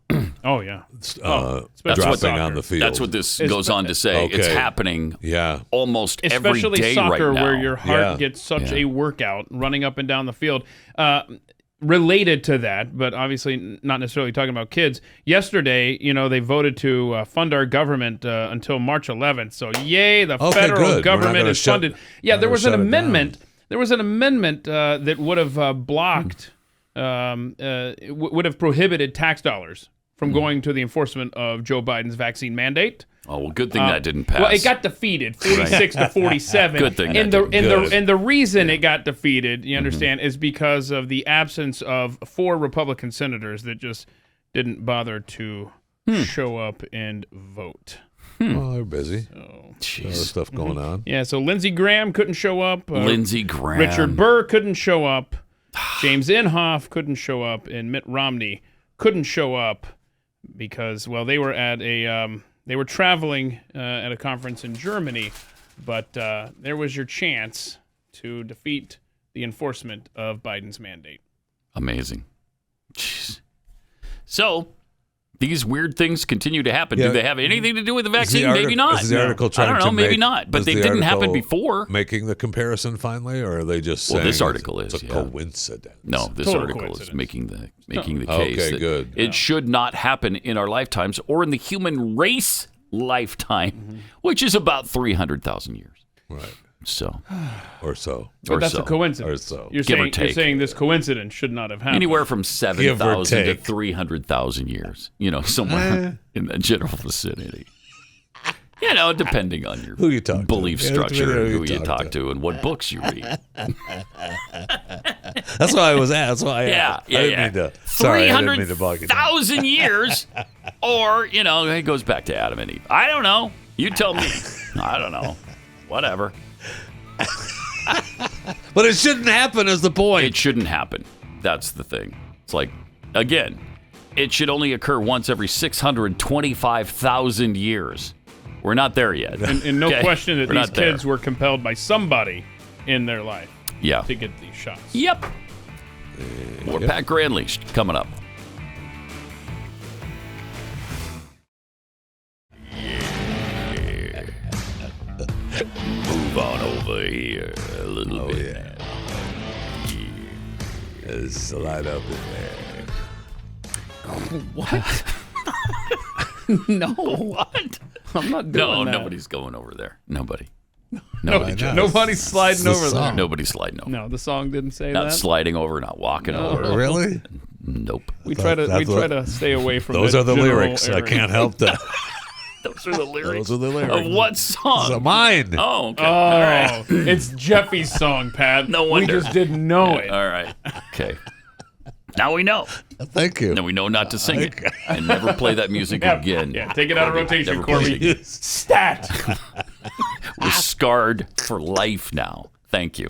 Oh, yeah. Dropping on the field. That's what this goes on to say. Okay. It's happening almost every day Especially soccer, right now. where your heart gets such a workout running up and down the field. Related to that, but obviously not necessarily talking about kids. Yesterday, they voted to fund our government until March 11th. So, yay, the federal government is funded. Yeah, there was an amendment. There was an amendment that would have blocked, would have prohibited tax dollars from going to the enforcement of Joe Biden's vaccine mandate. Oh, well, good thing that didn't pass. Well, it got defeated, 46 to 47. Good thing and the reason it got defeated, you understand, is because of the absence of 4 Republican senators that just didn't bother to show up and vote. Well, they're busy. Other stuff going on. Yeah, so Lindsey Graham couldn't show up. Lindsey Graham. Richard Burr couldn't show up. James Inhofe couldn't show up. And Mitt Romney couldn't show up because, well, they were at a... They were traveling at a conference in Germany, but there was your chance to defeat the enforcement of Biden's mandate. Amazing. Jeez. So, these weird things continue to happen. Do they have anything to do with the vaccine? Maybe not. Is the article trying I don't know, maybe not. But they didn't happen before. Making the comparison finally, or are they just saying this article is a coincidence? No, this article is making the case that it should not happen in our lifetimes or in the human race lifetime, which is about 300,000 years. Right. So. Or so. But that's a coincidence. Or so. You're saying this coincidence should not have happened. Anywhere from 7,000 to 300,000 years. Somewhere in the general vicinity. Depending on your belief structure and who you talk to and what books you read. That's why I was asked. That's why I didn't mean to. Sorry, I didn't mean to bog you down. 300,000 years, or it goes back to Adam and Eve. I don't know. You tell me. I don't know. Whatever. But it shouldn't happen. Is the point? It shouldn't happen. That's the thing. It's like again, it should only occur once every 625,000 years. We're not there yet. And no question that We're these not there. kids were compelled by somebody in their life to get these shots. Yep. More Pat Gray Unleashed coming up. Move on over here a little bit. Yeah. Slide up in there. What? No. What? I'm not doing that. Nobody's going over there. Nobody. Nobody's sliding over there. Nobody's sliding over. No, the song didn't say Not that. sliding over, not walking over. Really? Nope. We try to stay away from those that are the general lyrics. area. I can't help that. Those are the lyrics. Those are the lyrics. Of what song? It's mine. Oh, okay. Oh, All right. It's Jeffy's song, Pat. No wonder. We just didn't know it. All right. Okay. Now we know. Thank you. Now we know not to sing it and never play that music again. Yeah, take it out of rotation, Never play it Corby. again. Stat. We're scarred for life now. Thank you.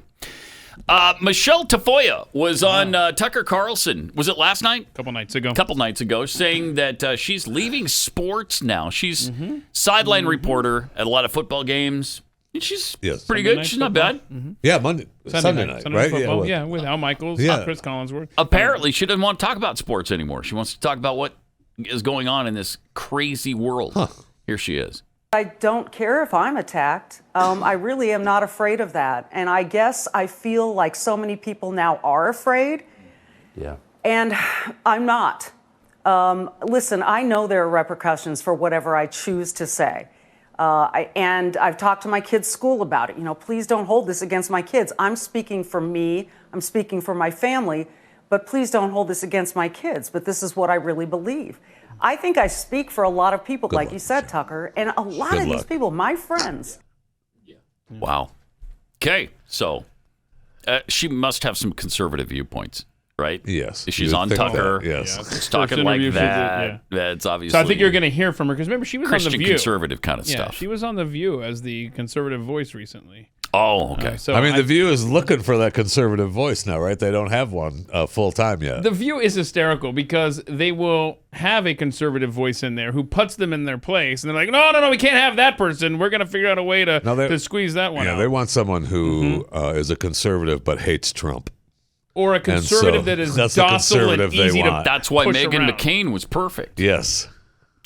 Michele Tafoya was on Tucker Carlson. Was it last night? Couple nights ago, saying that she's leaving sports now. She's sideline reporter at a lot of football games. And she's pretty Sunday good. night She's not football. bad. Yeah, Sunday night, right? Football. Yeah, with Al Michaels, Chris Collinsworth. Apparently, she doesn't want to talk about sports anymore. She wants to talk about what is going on in this crazy world. Here she is. I don't care if I'm attacked. I really am not afraid of that. And I guess I feel like so many people now are afraid. Yeah. And I'm not. Listen, I know there are repercussions for whatever I choose to say. And I've talked to my kids' school about it. Please don't hold this against my kids. I'm speaking for me. I'm speaking for my family. But please don't hold this against my kids. But this is what I really believe. I think I speak for a lot of people, like you said, Tucker, and a lot of these people, my friends. Wow. Okay, so she must have some conservative viewpoints, right? Yes. If she's you would on think Tucker. that, yes. She's talking like that. That's obviously. So I think you're going to hear from her because remember she was Christian on The View. conservative kind of stuff. She was on The View as the conservative voice recently. Oh, okay. So I mean, The View is looking for that conservative voice now, right? They don't have one full time yet. The View is hysterical because they will have a conservative voice in there who puts them in their place, and they're like, no, we can't have that person. We're going to figure out a way to squeeze that one out. They want someone who is a conservative but hates Trump. Or a conservative that is docile and easy to That's why push Meghan around. McCain was perfect. Yes.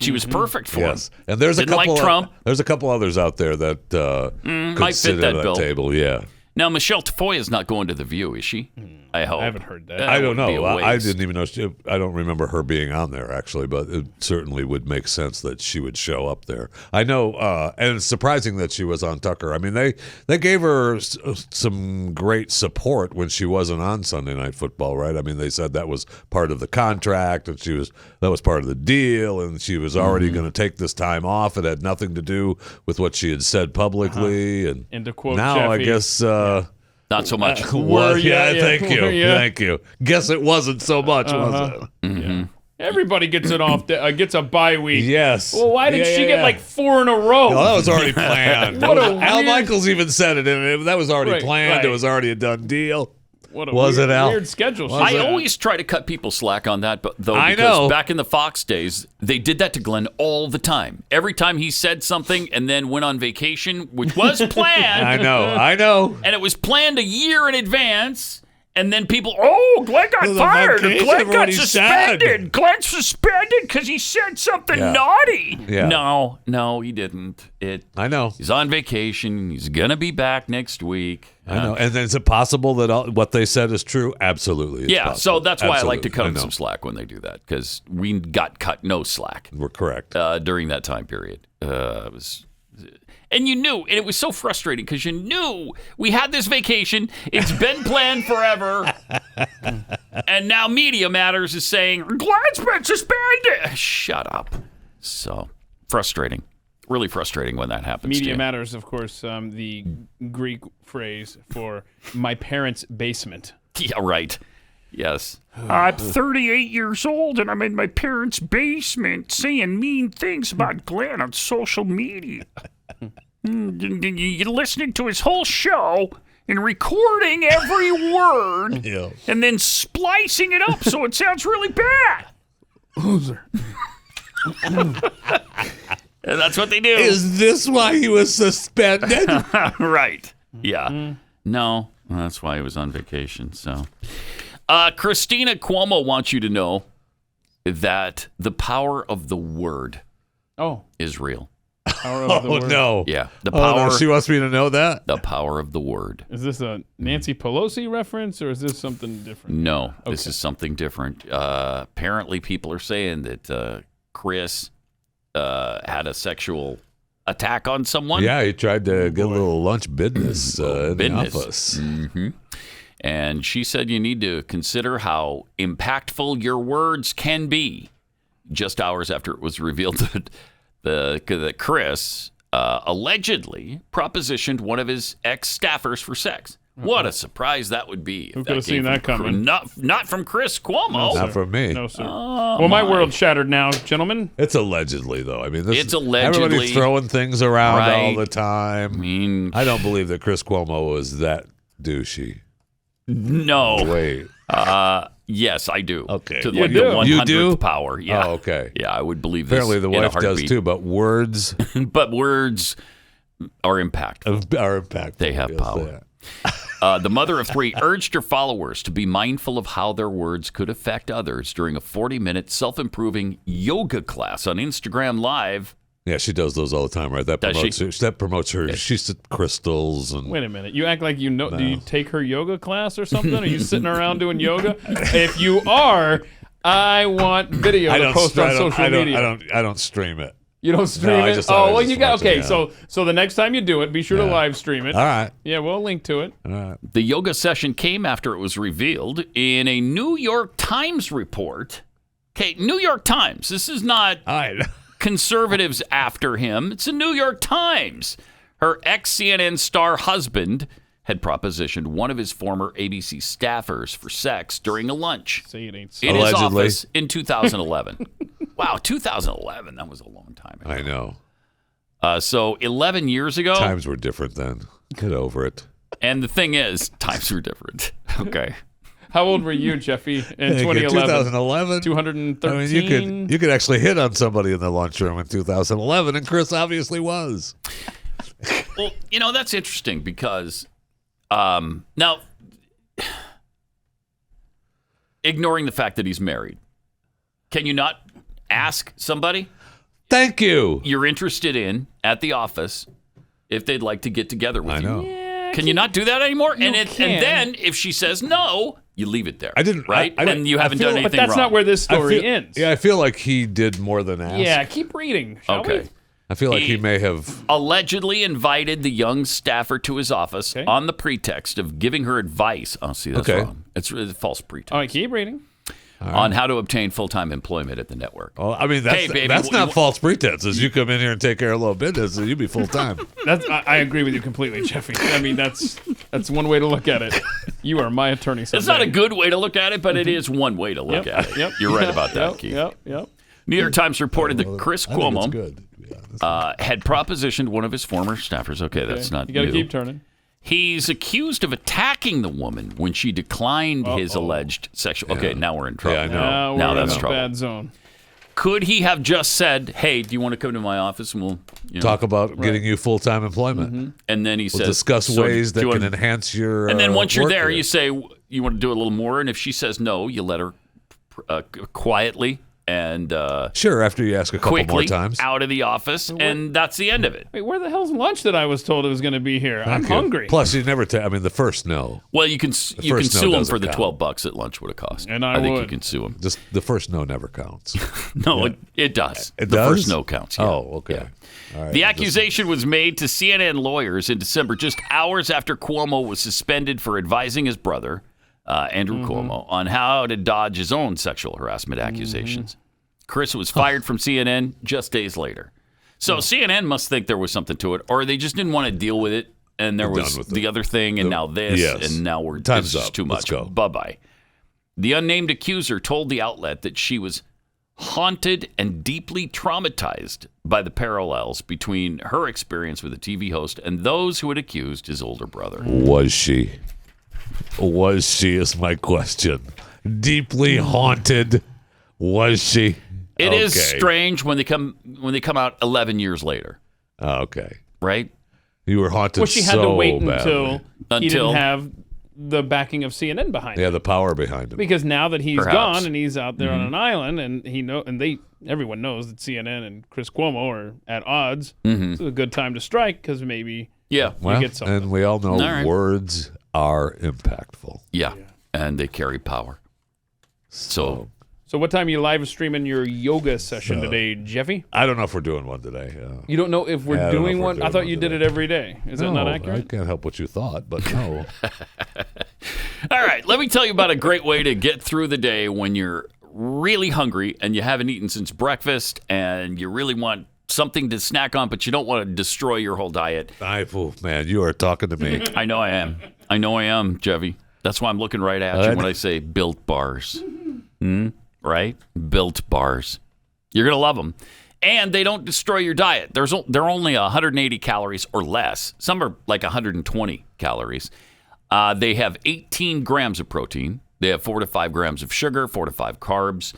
She was perfect for him. And there's Didn't a couple like Trump. There's a couple others out there that could might sit fit that at bill. table. Yeah. Now, Michele Tafoya is not going to The View, is she? I hope. I haven't heard that. I don't would be know. a I waste. didn't even know. I don't remember her being on there actually, but it certainly would make sense that she would show up there. I know, and it's surprising that she was on Tucker. I mean, they gave her some great support when she wasn't on Sunday Night Football, right? I mean, they said that was part of the contract, and that was part of the deal, and she was already going to take this time off. It had nothing to do with what she had said publicly, and to quote now Jeffy, I guess. Not so much. Thank you. Were ya? Thank you. Guess it wasn't so much, was it? Mm-hmm. Everybody gets it off. Gets a bye week. Yes. Well, why did she get like 4 in a row? No, that was already planned. Al Michaels even said it, and that was already planned. Right. It was already a done deal. What a Was weird, it, Al? weird schedule. I always try to cut people slack on that, but I because know. back in the Fox days, they did that to Glenn all the time. Every time he said something and then went on vacation, which was planned. I know. And it was planned a year in advance. And then people, Glenn got Well, the fired. vacation, Glenn what got he suspended. said. Glenn's suspended because he said something naughty. Yeah. No, he didn't. I know. He's on vacation. He's going to be back next week. I know. And then is it possible that what they said is true? Absolutely. It's possible. So that's why I like to cut them know. some slack when they do that, because we got cut no slack. We're correct. During that time period. And you knew, and it was so frustrating because you knew we had this vacation. It's been planned forever. And now Media Matters is saying, Glenn's been suspended. Shut up. So frustrating. Really frustrating when that happens. Media Matters, of course, the Greek phrase for my parents' basement. Yeah, right. Yes. I'm 38 years old and I'm in my parents' basement saying mean things about Glenn on social media. You're listening to his whole show and recording every word and then splicing it up so it sounds really bad. Loser. And that's what they do. Is this why he was suspended? Right. Yeah. No, that's why he was on vacation. So, Cristina Cuomo wants you to know that the power of the word is real. Power of the word. No. Yeah. The power. No, she wants me to know that? The power of the word. Is this a Nancy Pelosi reference or is this something different? No, this is something different. Apparently, people are saying that Chris had a sexual attack on someone. Yeah, he tried to get a little lunch business in the office. Mm-hmm. And she said you need to consider how impactful your words can be. Just hours after it was revealed that Chris allegedly propositioned one of his ex-staffers for sex. What a surprise that would be. Who could have seen that coming? Not from Chris Cuomo. No, not from me. No, sir. Well, my world's shattered now, gentlemen. It's allegedly, though. I mean, it's allegedly. Everybody's throwing things around right. all the time. I don't believe that Chris Cuomo was that douchey. No. Wait. Yes, I do. Okay. To You like do? the 100th You do? power. Yeah. Oh, okay. Yeah, I would believe this. Apparently the in a wife does heartbeat. too, but words but words are impactful. Are impactful. They have power. The mother of three urged her followers to be mindful of how their words could affect others during a 40-minute self-improving yoga class on Instagram Live. Yeah, she does those all the time, right? That Does promotes she? her. That promotes her. She's at crystals and. Wait a minute. You act like you know. Do you take her yoga class or something? Are you sitting around doing yoga? If you are, I want video to post on social media. I don't stream it. You don't stream it? You got okay. So the next time you do it, be sure to live stream it. All right. Yeah, we'll link to it. All right. The yoga session came after it was revealed in a New York Times report. Okay, New York Times. This is not conservatives after him. It's a New York Times. Her ex-CNN star husband had propositioned one of his former ABC staffers for sex during a lunch in his office in 2011. Wow, 2011. That was a long time ago. I know. So 11 years ago. Times were different then. Get over it. And the thing is, times were different. Okay. How old were you, Jeffy, in 2011? 2011? 213? I mean, you could actually hit on somebody in the lunchroom in 2011, and Chris obviously was. Well, that's interesting because now, ignoring the fact that he's married, can you not ask somebody? Thank you. You're interested in at the office if they'd like to get together with you. I know. Yeah, can you not do that anymore? And then if she says no, you leave it there. I didn't. Right? And you haven't done anything wrong. But that's not where this story ends. Yeah, I feel like he did more than ask. Yeah, keep reading, shall we? I feel like he may have allegedly invited the young staffer to his office on the pretext of giving her advice. Oh, see, that's wrong. It's a false pretext. All right, keep reading. On how to obtain full-time employment at the network. Well, I mean, that's not false pretenses. You come in here and take care of a little business, and you be full-time. I agree with you completely, Jeffy. I mean, that's one way to look at it. You are my attorney someday. It's not a good way to look at it, but it is one way to look at it. Yep. You're right about that, Keith. Yep. New York Times reported that Chris Cuomo good. had propositioned one of his former staffers. Okay, that's not You got to new. keep turning. He's accused of attacking the woman when she declined his alleged sexual. Okay, now we're in trouble. Yeah, I know. Now that's we're in trouble. a bad zone. Could he have just said, "Hey, do you want to come to my office and we'll talk about getting you full-time employment?" Mm-hmm. And then he we'll says, discuss ways that can enhance your. And then once you're work there, here. you say you want to do a little more. And if she says no, you let her quietly and sure, after you ask a couple quickly more times, out of the office, and that's the end of it. Wait, where the hell's lunch that I was told it was going to be here? I'm hungry. Plus, you never. I mean, the first no. Well, you can sue him for the $12 that lunch would have cost. And I think would. you can sue him. Just the first no never counts. No, it does. It the does? first no counts. Yeah. Oh, okay. Yeah. All right. The accusation was made to CNN lawyers in December, just hours after Cuomo was suspended for advising his brother, Andrew Cuomo, on how to dodge his own sexual harassment accusations. Chris was fired from CNN just days later. So CNN must think there was something to it, or they just didn't want to deal with it, and there was the other thing, and now this, and now Time's this is up. too much. Let's go. Bye-bye. The unnamed accuser told the outlet that she was haunted and deeply traumatized by the parallels between her experience with a TV host and those who had accused his older brother. Was she? Was she is my question. Deeply haunted. Was she? It is strange when they come out 11 years later. Okay. Right? You were haunted. Well, she had to wait badly. until he didn't have the backing of CNN behind him. Yeah, the power behind him. Because now that he's gone and he's out there on an island, and everyone knows that CNN and Chris Cuomo are at odds. It's a good time to strike because maybe you get something. And we all know words are impactful. Yeah, and they carry power. So what time are you live streaming your yoga session today, Jeffy? I don't know if we're doing one today. You don't know if we're doing one? I thought you did it every day. Is that not accurate? I can't help what you thought, but no. All right, let me tell you about a great way to get through the day when you're really hungry and you haven't eaten since breakfast and you really want something to snack on, but you don't want to destroy your whole diet. Man, you are talking to me. I know I am, Jeffy. That's why I'm looking right at you when I say Built Bars. Right? Built Bars. You're going to love them. And they don't destroy your diet. They're only 180 calories or less. Some are like 120 calories. They have 18 grams of protein. They have 4 to 5 grams of sugar, 4 to 5 carbs.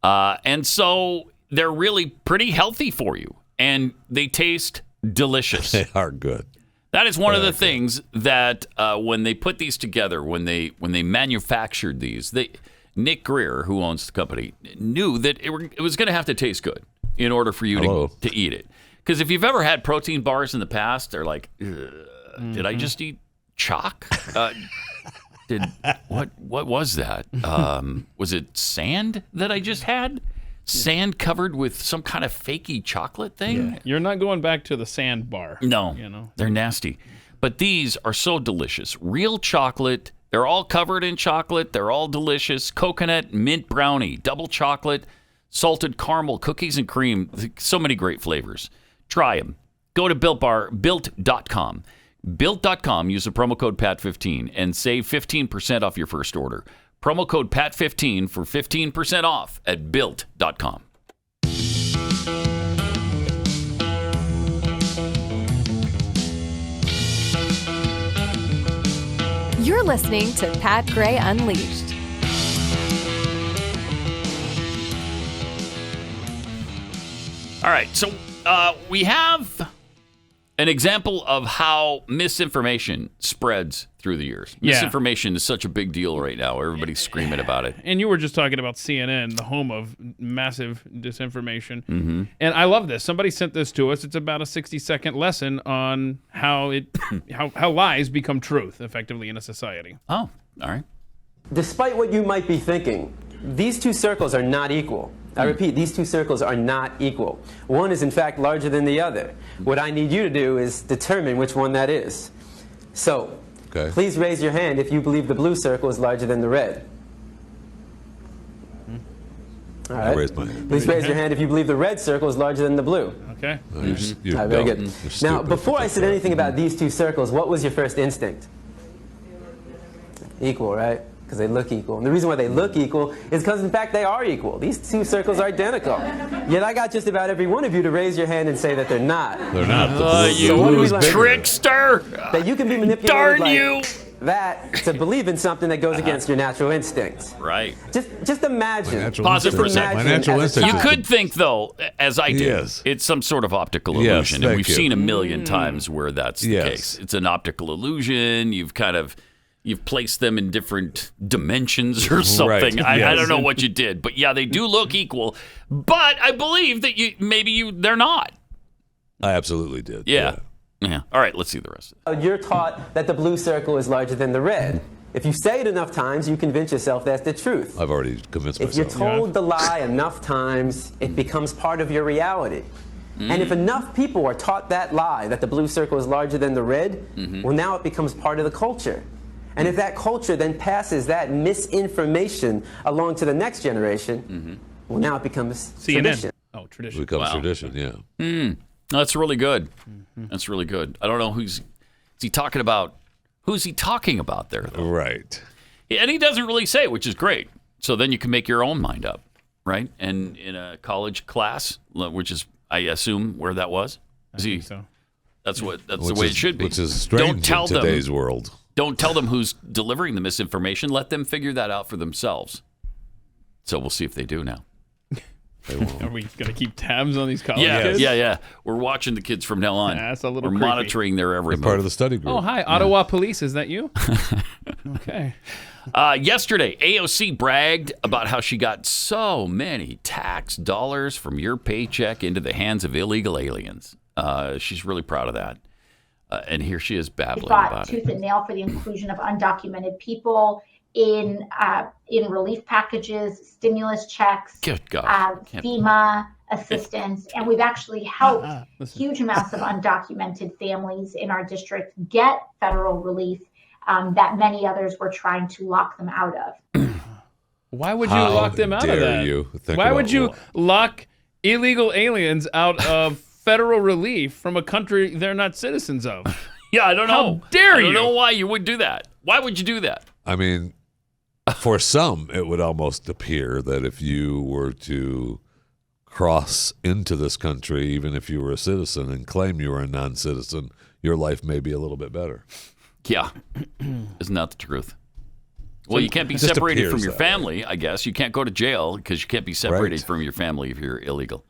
And so they're really pretty healthy for you. And they taste delicious. They are good. That is one of the things that when they put these together, when they manufactured these, Nick Greer, who owns the company, knew that it was going to have to taste good in order for you to eat it. Because if you've ever had protein bars in the past, they're like, did I just eat chalk? What was that? Was it sand that I just had? Sand covered with some kind of fakey chocolate thing? Yeah. You're not going back to the sand bar. No, they're nasty. But these are so delicious. Real chocolate. They're all covered in chocolate. They're all delicious. Coconut, mint brownie, double chocolate, salted caramel, cookies and cream. So many great flavors. Try them. Go to built.com. Built.com. Use the promo code PAT15 and save 15% off your first order. Promo code PAT15 for 15% off at built.com. You're listening to Pat Gray Unleashed. All right, so we have an example of how misinformation spreads through the years. Misinformation is such a big deal right now. Everybody's screaming about it. And you were just talking about CNN, the home of massive disinformation. And I love this. Somebody sent this to us. It's about a 60-second lesson on how lies become truth, effectively, in a society. Oh, all right. Despite what you might be thinking, these two circles are not equal. I repeat, these two circles are not equal. One is, in fact, larger than the other. What I need you to do is determine which one that is. So, please raise your hand if you believe the blue circle is larger than the red. All right. I raised my hand. Please raise your hand if you believe the red circle is larger than the blue. Okay. You're very good. Now, before I said anything about these two circles, what was your first instinct? Equal, right? Because they look equal. And the reason why they look equal is because, in fact, they are equal. These two circles are identical. Yet I got just about every one of you to raise your hand and say that they're not. They're not. You trickster! That you can be manipulated Darn like you! that to believe in something that goes against your natural instincts. Right. Just imagine. Pause it for a second. My natural instincts. You could think, though, as I did, it's some sort of optical illusion. And we've seen a million times where that's the case. It's an optical illusion. You've placed them in different dimensions or something. Right. I don't know what you did, but yeah, they do look equal. But I believe that they're not. I absolutely did. Yeah. All right, let's see the rest of it. You're taught that the blue circle is larger than the red. If you say it enough times, you convince yourself that's the truth. I've already convinced myself. If you're told the lie enough times, it becomes part of your reality. And if enough people are taught that lie, that the blue circle is larger than the red, well, now it becomes part of the culture. And if that culture then passes that misinformation along to the next generation, well, now it becomes tradition. Oh, tradition. It becomes tradition, yeah. That's really good. That's really good. I don't know who's he talking about. Who's he talking about there, though? Right. And he doesn't really say, which is great. So then you can make your own mind up. right? And in a college class, which is, I assume, where that was. I think so. That's the way it should be. Which is strange in today's world. Don't tell them who's delivering the misinformation. Let them figure that out for themselves. So we'll see if they do now. Are we going to keep tabs on these college kids? Yeah. We're watching the kids from now on. That's a little We're creepy. monitoring their every move. Part of the study group. Oh, hi, Ottawa Police. Is that you? Okay. Yesterday, AOC bragged about how she got so many tax dollars from your paycheck into the hands of illegal aliens. She's really proud of that. And here she is babbling about tooth it. and nail for the inclusion of undocumented people in relief packages, stimulus checks, Good God. FEMA assistance, and we've actually helped huge amounts of undocumented families in our district get federal relief that many others were trying to lock them out of. Why would you lock them out of that? Why would you lock illegal aliens out of federal relief from a country they're not citizens of? Yeah, I don't know. How dare you? I don't know why you would do that. Why would you do that? I mean, for some, it would almost appear that if you were to cross into this country, even if you were a citizen, and claim you were a non-citizen, your life may be a little bit better. Yeah. Isn't that the truth? Well, you can't be separated from your family, I guess. You can't go to jail because you can't be separated from your family if you're illegal.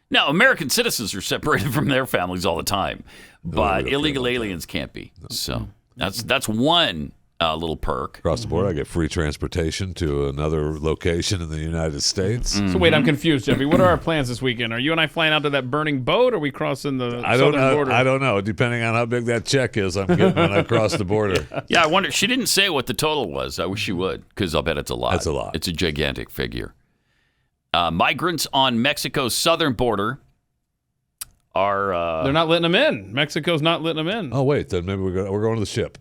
Now, American citizens are separated from their families all the time, but illegal aliens can't be. So that's one little perk. Across the board, I get free transportation to another location in the United States. So wait, I'm confused, Jeffy. What are our plans this weekend? Are you and I flying out to that burning boat, or are we crossing the southern border? I don't know. Depending on how big that check is, I'm getting when I cross the border. Yeah, I wonder. She didn't say what the total was. I wish she would, because I'll bet it's a lot. That's a lot. It's a gigantic figure. Migrants on Mexico's southern border are... They're not letting them in. Mexico's not letting them in. Oh, wait. Then maybe we're going to the ship.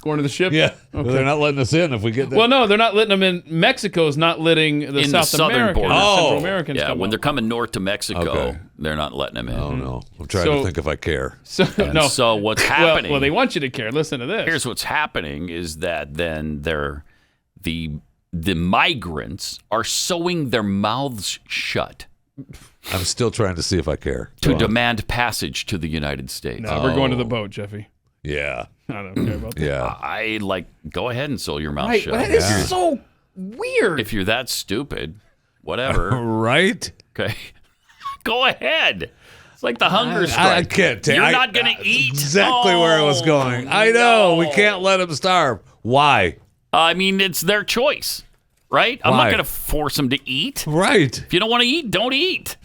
Going to the ship? Yeah. Okay. Well, they're not letting us in if we get there. Well, no, they're not letting them in. Mexico's not letting the southern border. Central Americans yeah, come when up. they're coming north to Mexico, they're not letting them in. Oh, no. I'm trying to think if I care. So what's happening... Well, they want you to care. Listen to this. Here's what's happening is that then the migrants are sewing their mouths shut. I'm still trying to see if I care. To demand passage to the United States. No, we're going to the boat, Jeffy. Yeah. I don't care about that. Yeah. I go ahead and sew your mouth Right, shut. well, that is so weird. If you're that stupid, whatever. Right? Okay. Go ahead. It's like the hunger strike. I can't take. You're not going to eat. Exactly where I was going. I know. We can't let them starve. Why? I mean, it's their choice, right? I'm not Why? going to force them to eat. Right. If you don't want to eat, don't eat.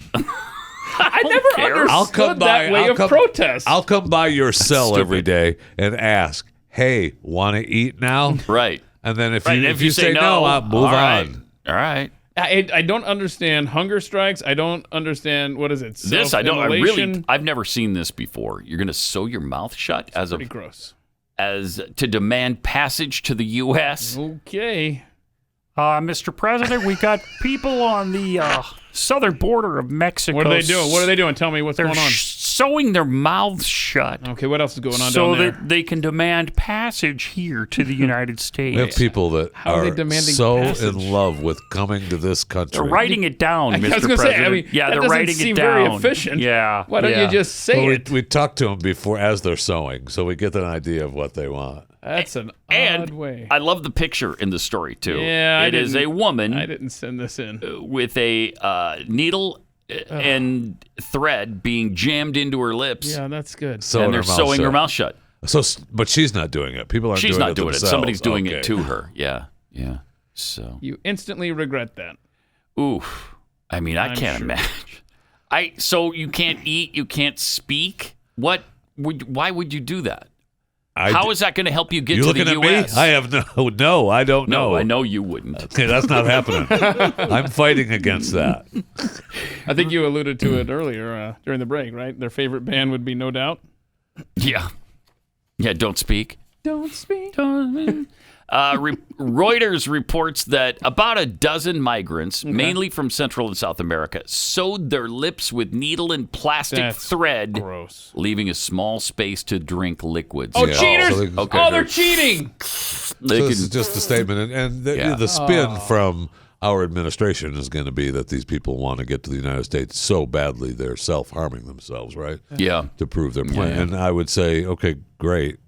I never understood that way of protest. I'll come by your cell every day and ask, hey, want to eat now? Right. And then if Right, you, and if you say no, I'll move all right. on. All right. I don't understand hunger strikes. I don't understand, what is it? This I don't. I've never seen this before. You're going to sew your mouth shut pretty gross. As to demand passage to the U.S. Okay. Mr. President, we got people on the southern border of Mexico. What are they doing? What are they doing? Tell me what's going on. Sewing their mouths shut. Okay, what else is going on so down there? that they can demand passage here to the United States. We have people that How are they are demanding so passage? in love with coming to this country. They're writing it down, Mr. I was gonna President. say, I mean, yeah, that they're doesn't writing seem it down. very efficient. Yeah. Why don't you just say Well, it? We talk to them before as they're sewing, so we get an idea of what they want. That's an odd way. I love the picture in the story too. Yeah, it is a woman. I didn't send this in with a needle and thread being jammed into her lips. Yeah, that's good. And they're sewing her mouth shut. So, but she's not doing it. People aren't. She's doing not it doing it. themselves. Somebody's doing Okay. it to her. Yeah. So You instantly regret that. oof. I mean, I can't imagine. So you can't eat. You can't speak. Why would you do that? How is that going to help you get You to looking the at U.S.? me? I have no. I don't know. No, I know you wouldn't. Okay, that's not happening. I'm fighting against that. I think you alluded to it earlier during the break, right? Their favorite band would be No Doubt. Yeah. Don't speak. Don't speak. Reuters reports that about a dozen migrants, mainly from Central and South America, sewed their lips with needle and plastic thread, gross. leaving a small space to drink liquids. Oh, cheaters! So They're cheating. This is just a statement, and the spin from our administration is going to be that these people want to get to the United States so badly they're self-harming themselves, right? Yeah. To prove their point. Yeah. And I would say, okay, great.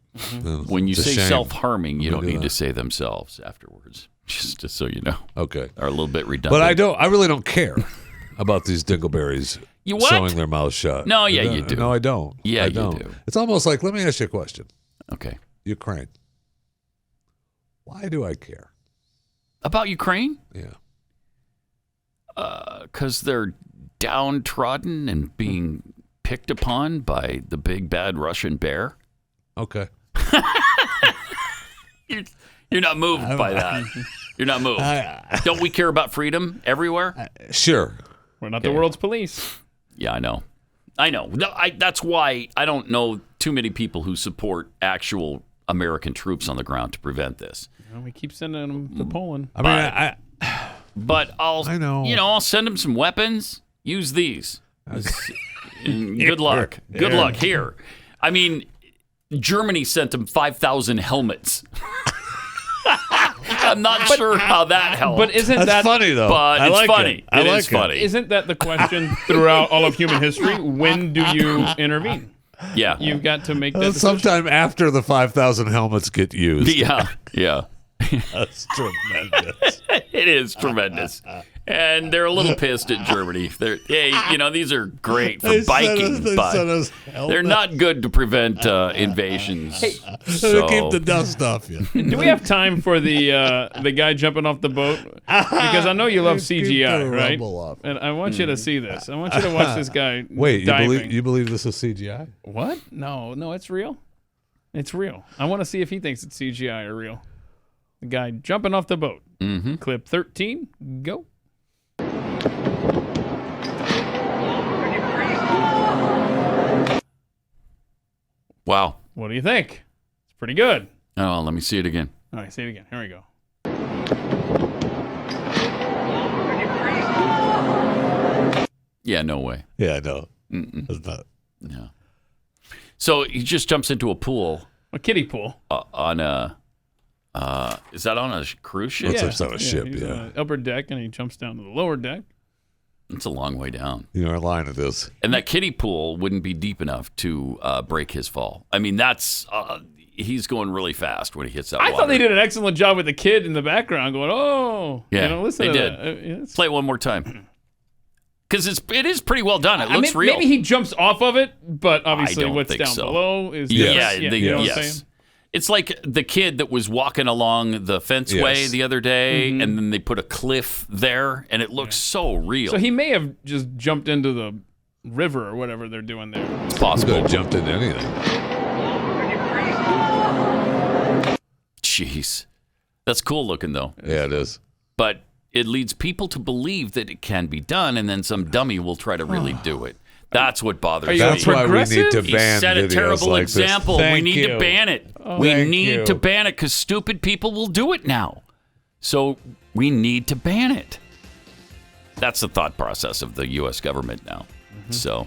When you It's a say shame. self-harming, you We don't do need that. to say themselves afterwards. Just so you know. Okay. Are a little bit redundant. But I really don't care about these dingleberries You what? sewing their mouths shut. No, yeah, you do. No, I don't. Yeah, I you don't. do. It's almost like, let me ask you a question. Okay. Ukraine. Why do I care? About Ukraine? Yeah. Because they're downtrodden and being picked upon by the big bad Russian bear. Okay. You're not moved by that. You're not moved. Don't we care about freedom everywhere? Sure. We're not the world's police. Yeah, I know. No, that's why I don't know too many people who support actual American troops on the ground to prevent this. Well, we keep sending them to Poland. But I'll know. I'll send them some weapons. Use these. And good luck. Good luck here. I mean, Germany sent them 5,000 helmets. I'm not sure how that helped. But isn't that funny though? But it's funny. It is funny. Isn't that the question throughout all of human history? When do you intervene? Yeah. You've got to make that decision. Sometime after the 5,000 helmets get used. Yeah. That's tremendous. It is tremendous. And they're a little pissed at Germany. These are great for biking, but they're not good to prevent invasions. So keep the dust off you. Do we have time for the guy jumping off the boat? Because I know you love CGI, right? And I want you to see this. I want you to watch this guy Wait, diving. you believe this is CGI? What? No, it's real. It's real. I want to see if he thinks it's CGI or real. The guy jumping off the boat. Mm-hmm. Clip 13, go. Wow. What do you think? It's pretty good. Oh, let me see it again. All right, say it again. Here we go. Yeah, no way. Yeah, no. It's not. No. So he just jumps into a pool. A kiddie pool. On a... is that on a cruise ship? It's on a ship, He's yeah. on the upper deck, and he jumps down to the lower deck. It's a long way down. You're in line of this. And that kiddie pool wouldn't be deep enough to break his fall. I mean, that's... he's going really fast when he hits that I water. thought they did an excellent job with the kid in the background going, oh. Yeah, listen they to did. that. Play it one more time. Because it is pretty well done. It looks real. Maybe he jumps off of it, but obviously I don't what's think down so. below is... You know what I'm saying? It's like the kid that was walking along the fenceway the other day, and then they put a cliff there, and it looks so real. So he may have just jumped into the river or whatever they're doing there. It's possible. Could have jumped into anything. Jeez. That's cool looking, though. Yeah, it is. But it leads people to believe that it can be done, and then some dummy will try to really do it. That's what bothers me. That's why we need to He ban set a videos terrible like this. example. We Thank need you. to ban it. We need to ban it because stupid people will do it now. So we need to ban it. That's the thought process of the U.S. government now. So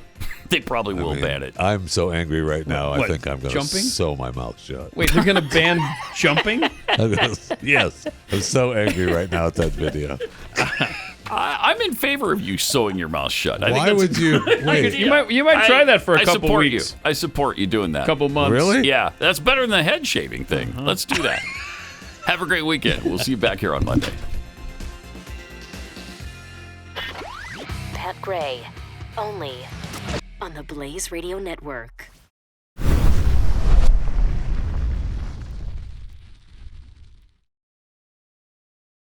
they probably will ban it. I'm so angry right now. What, I think I'm going to jumping? sew my mouth shut. Wait, they're going to ban jumping? Yes. I'm so angry right now at that video. I'm in favor of you sewing your mouth shut. I Why think would you? Wait. You might try that for a couple support weeks. I support you doing that. Couple months. Really? Yeah, that's better than the head shaving thing. Let's do that. Have a great weekend. We'll see you back here on Monday. Pat Gray, only on the Blaze Radio Network.